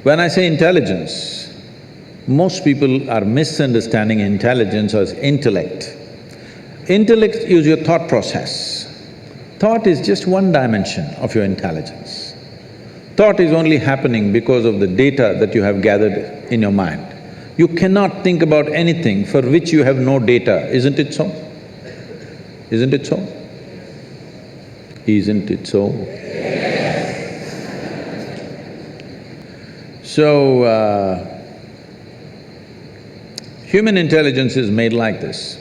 When I say intelligence, most people are misunderstanding intelligence as intellect. Intellect is your thought process. Thought is just one dimension of your intelligence. Thought is only happening because of the data that you have gathered in your mind. You cannot think about anything for which you have no data, isn't it so? Isn't it so? Isn't it so? So, human intelligence is made like this.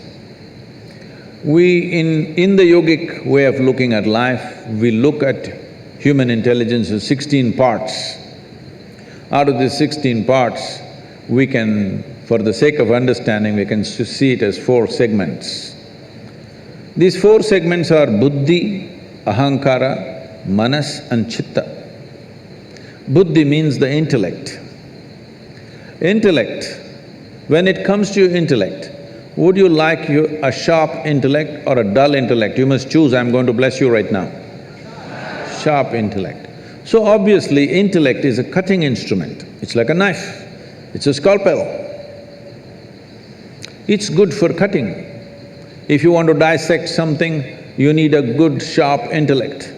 In the yogic way of looking at life, we look at human intelligence as 16 parts. Out of these 16 parts, we can, for the sake of understanding, we can see it as 4 segments. These 4 segments are buddhi, ahankara, manas and chitta. Buddhi means the intellect. Intellect, when it comes to your intellect, would you like a sharp intellect or a dull intellect? You must choose, I'm going to bless you right now. Sharp intellect. So obviously, intellect is a cutting instrument. It's like a knife, it's a scalpel. It's good for cutting. If you want to dissect something, you need a good sharp intellect.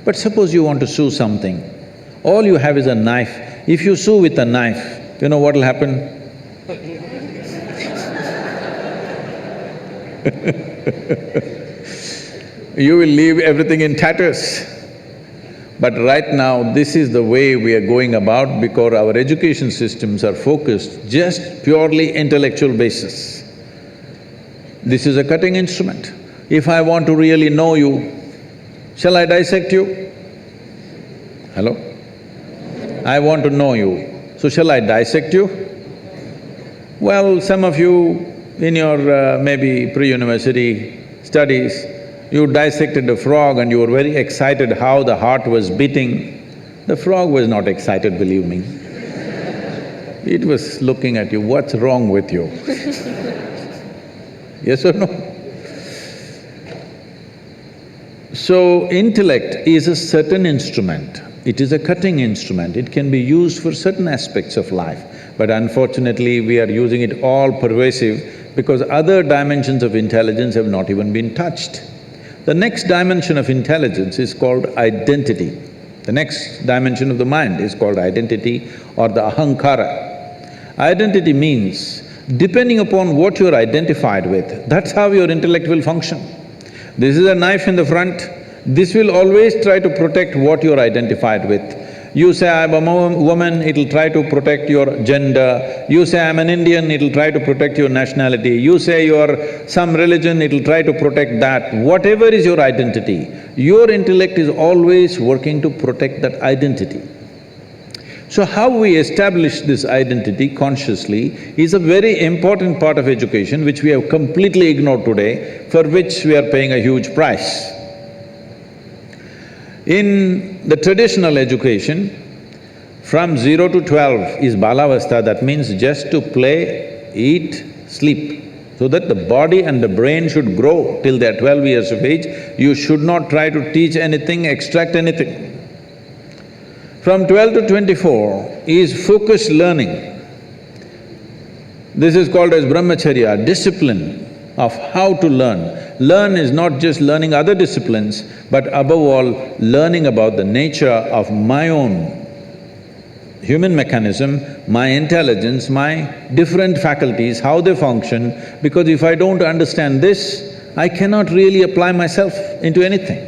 But suppose you want to sew something, all you have is a knife. If you sew with a knife, you know what'll happen? You will leave everything in tatters. But right now, this is the way we are going about because our education systems are focused just purely intellectual basis. This is a cutting instrument. If I want to really know you, shall I dissect you? Hello? I want to know you, so shall I dissect you? Well, some of you in your maybe pre-university studies, you dissected a frog and you were very excited how the heart was beating. The frog was not excited, believe me. It was looking at you, what's wrong with you? Yes or no? So, intellect is a certain instrument. It is a cutting instrument. It can be used for certain aspects of life. But unfortunately, we are using it all pervasive because other dimensions of intelligence have not even been touched. The next dimension of intelligence is called identity. The next dimension of the mind is called identity or the ahankara. Identity means, depending upon what you're identified with, that's how your intellect will function. This is a knife in the front, this will always try to protect what you're identified with. You say, I'm a woman, it'll try to protect your gender. You say, I'm an Indian, it'll try to protect your nationality. You say you're some religion, it'll try to protect that. Whatever is your identity, your intellect is always working to protect that identity. So how we establish this identity consciously is a very important part of education which we have completely ignored today, for which we are paying a huge price. In the traditional education, from 0 to 12 is balavastha, that means just to play, eat, sleep. So that the body and the brain should grow till they're 12 years of age, you should not try to teach anything, extract anything. From 12 to 24 is focused learning. This is called as brahmacharya, discipline of how to learn. Learn is not just learning other disciplines, but above all, learning about the nature of my own human mechanism, my intelligence, my different faculties, how they function, because if I don't understand this, I cannot really apply myself into anything.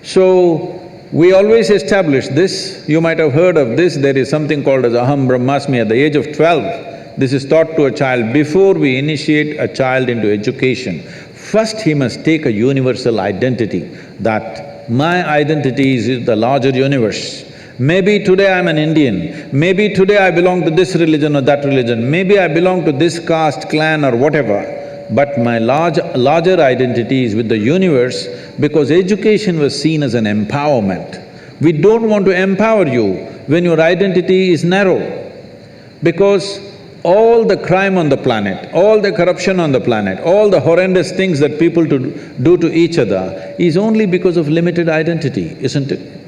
So, we always establish this, you might have heard of this, there is something called as aham brahmasmi at the age of 12. This is taught to a child before we initiate a child into education. First he must take a universal identity, that my identity is the larger universe. Maybe today I'm an Indian, maybe today I belong to this religion or that religion, maybe I belong to this caste, clan or whatever, but my larger identity is with the universe because education was seen as an empowerment. We don't want to empower you when your identity is narrow, because all the crime on the planet, all the corruption on the planet, all the horrendous things that people do to each other is only because of limited identity, isn't it?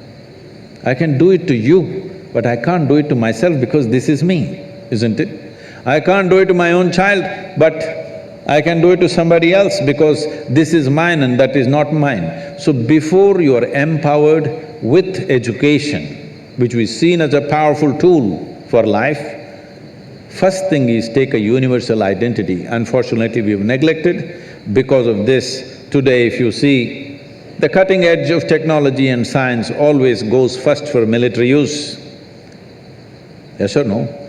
I can do it to you, but I can't do it to myself because this is me, isn't it? I can't do it to my own child, but I can do it to somebody else because this is mine and that is not mine. So before you are empowered with education, which is seen as a powerful tool for life, first thing is take a universal identity. Unfortunately, we've neglected. Because of this, today if you see, the cutting edge of technology and science always goes first for military use. Yes or no?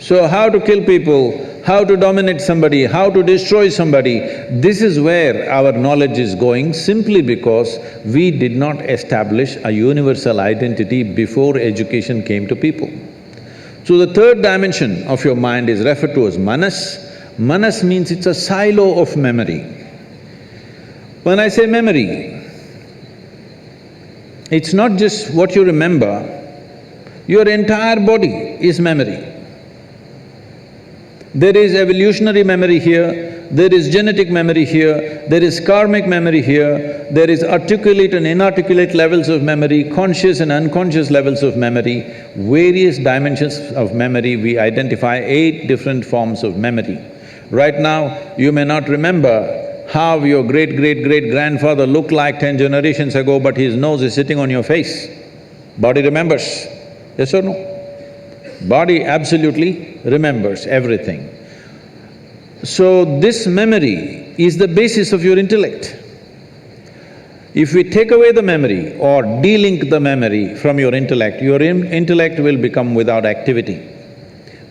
So how to kill people, how to dominate somebody, how to destroy somebody, this is where our knowledge is going simply because we did not establish a universal identity before education came to people. So the third dimension of your mind is referred to as manas. Manas means it's a silo of memory. When I say memory, it's not just what you remember, your entire body is memory. There is evolutionary memory here, there is genetic memory here, there is karmic memory here, there is articulate and inarticulate levels of memory, conscious and unconscious levels of memory, various dimensions of memory. We identify 8 different forms of memory. Right now, you may not remember how your great-great-great-grandfather looked like 10 generations ago, but his nose is sitting on your face. Body remembers, yes or no? Body absolutely remembers everything. So this memory is the basis of your intellect. If we take away the memory or de-link the memory from your intellect will become without activity.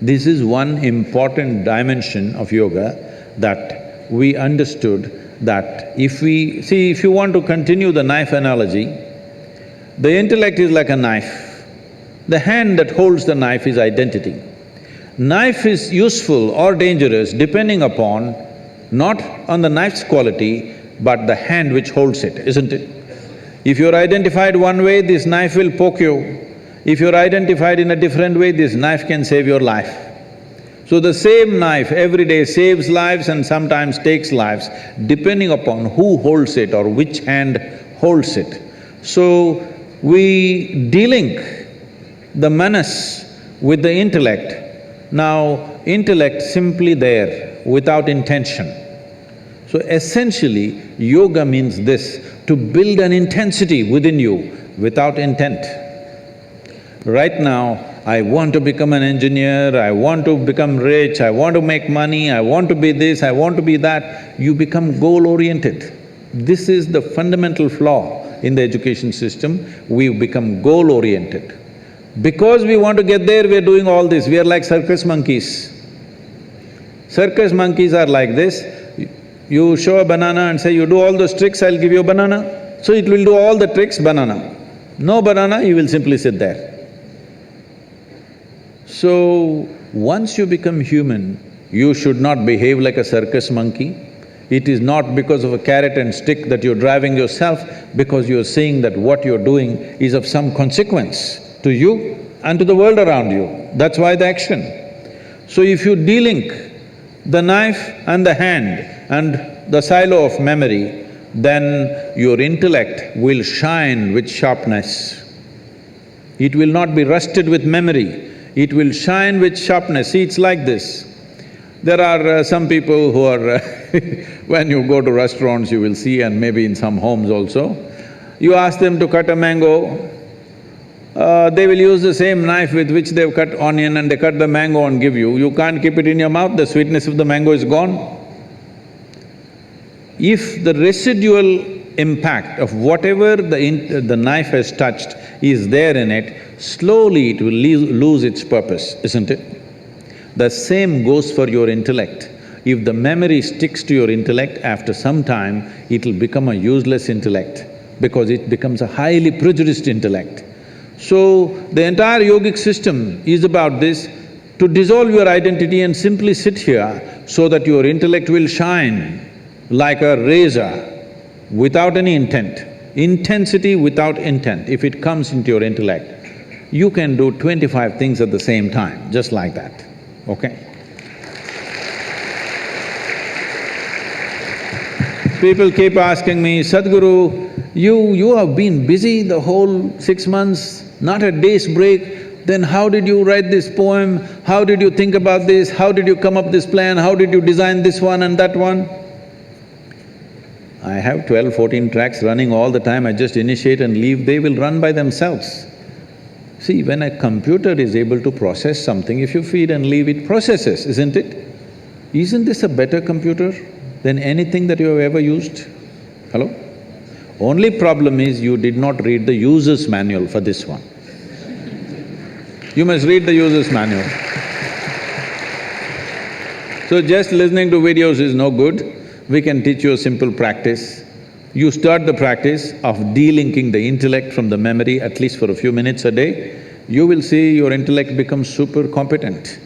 This is one important dimension of yoga that we understood that if you want to continue the knife analogy, the intellect is like a knife. The hand that holds the knife is identity. Knife is useful or dangerous depending upon not on the knife's quality, but the hand which holds it, isn't it? If you're identified one way, this knife will poke you. If you're identified in a different way, this knife can save your life. So the same knife every day saves lives and sometimes takes lives, depending upon who holds it or which hand holds it. So we delink the manas with the intellect. Now, intellect simply there, without intention. So essentially, yoga means this, to build an intensity within you without intent. Right now, I want to become an engineer, I want to become rich, I want to make money, I want to be this, I want to be that. You become goal-oriented. This is the fundamental flaw in the education system. We become goal-oriented. Because we want to get there, we are doing all this. We are like circus monkeys. Circus monkeys are like this. You show a banana and say, you do all those tricks, I'll give you a banana. So it will do all the tricks, banana. No banana, you will simply sit there. So, once you become human, you should not behave like a circus monkey. It is not because of a carrot and stick that you're driving yourself, because you're seeing that what you're doing is of some consequence to you and to the world around you. That's why the action. So if you delink the knife and the hand and the silo of memory, then your intellect will shine with sharpness. It will not be rusted with memory, it will shine with sharpness. See, it's like this. There are some people who are when you go to restaurants, you will see, and maybe in some homes also, you ask them to cut a mango, they will use the same knife with which they've cut onion and they cut the mango and give you. You can't keep it in your mouth, the sweetness of the mango is gone. If the residual impact of whatever the knife has touched is there in it, slowly it will lose its purpose, isn't it? The same goes for your intellect. If the memory sticks to your intellect, after some time, it'll become a useless intellect because it becomes a highly prejudiced intellect. So, the entire yogic system is about this, to dissolve your identity and simply sit here so that your intellect will shine like a razor without any intent. Intensity without intent, if it comes into your intellect, you can do 25 things at the same time, just like that, okay? People keep asking me, Sadhguru, you have been busy the whole 6 months, not a day's break, then how did you write this poem? How did you think about this? How did you come up this plan? How did you design this one and that one? I have 12, 14 tracks running all the time, I just initiate and leave, they will run by themselves. See, when a computer is able to process something, if you feed and leave, it processes, isn't it? Isn't this a better computer than anything that you have ever used? Hello? Only problem is you did not read the user's manual for this one. You must read the user's manual. So just listening to videos is no good. We can teach you a simple practice. You start the practice of delinking the intellect from the memory at least for a few minutes a day, you will see your intellect becomes super competent.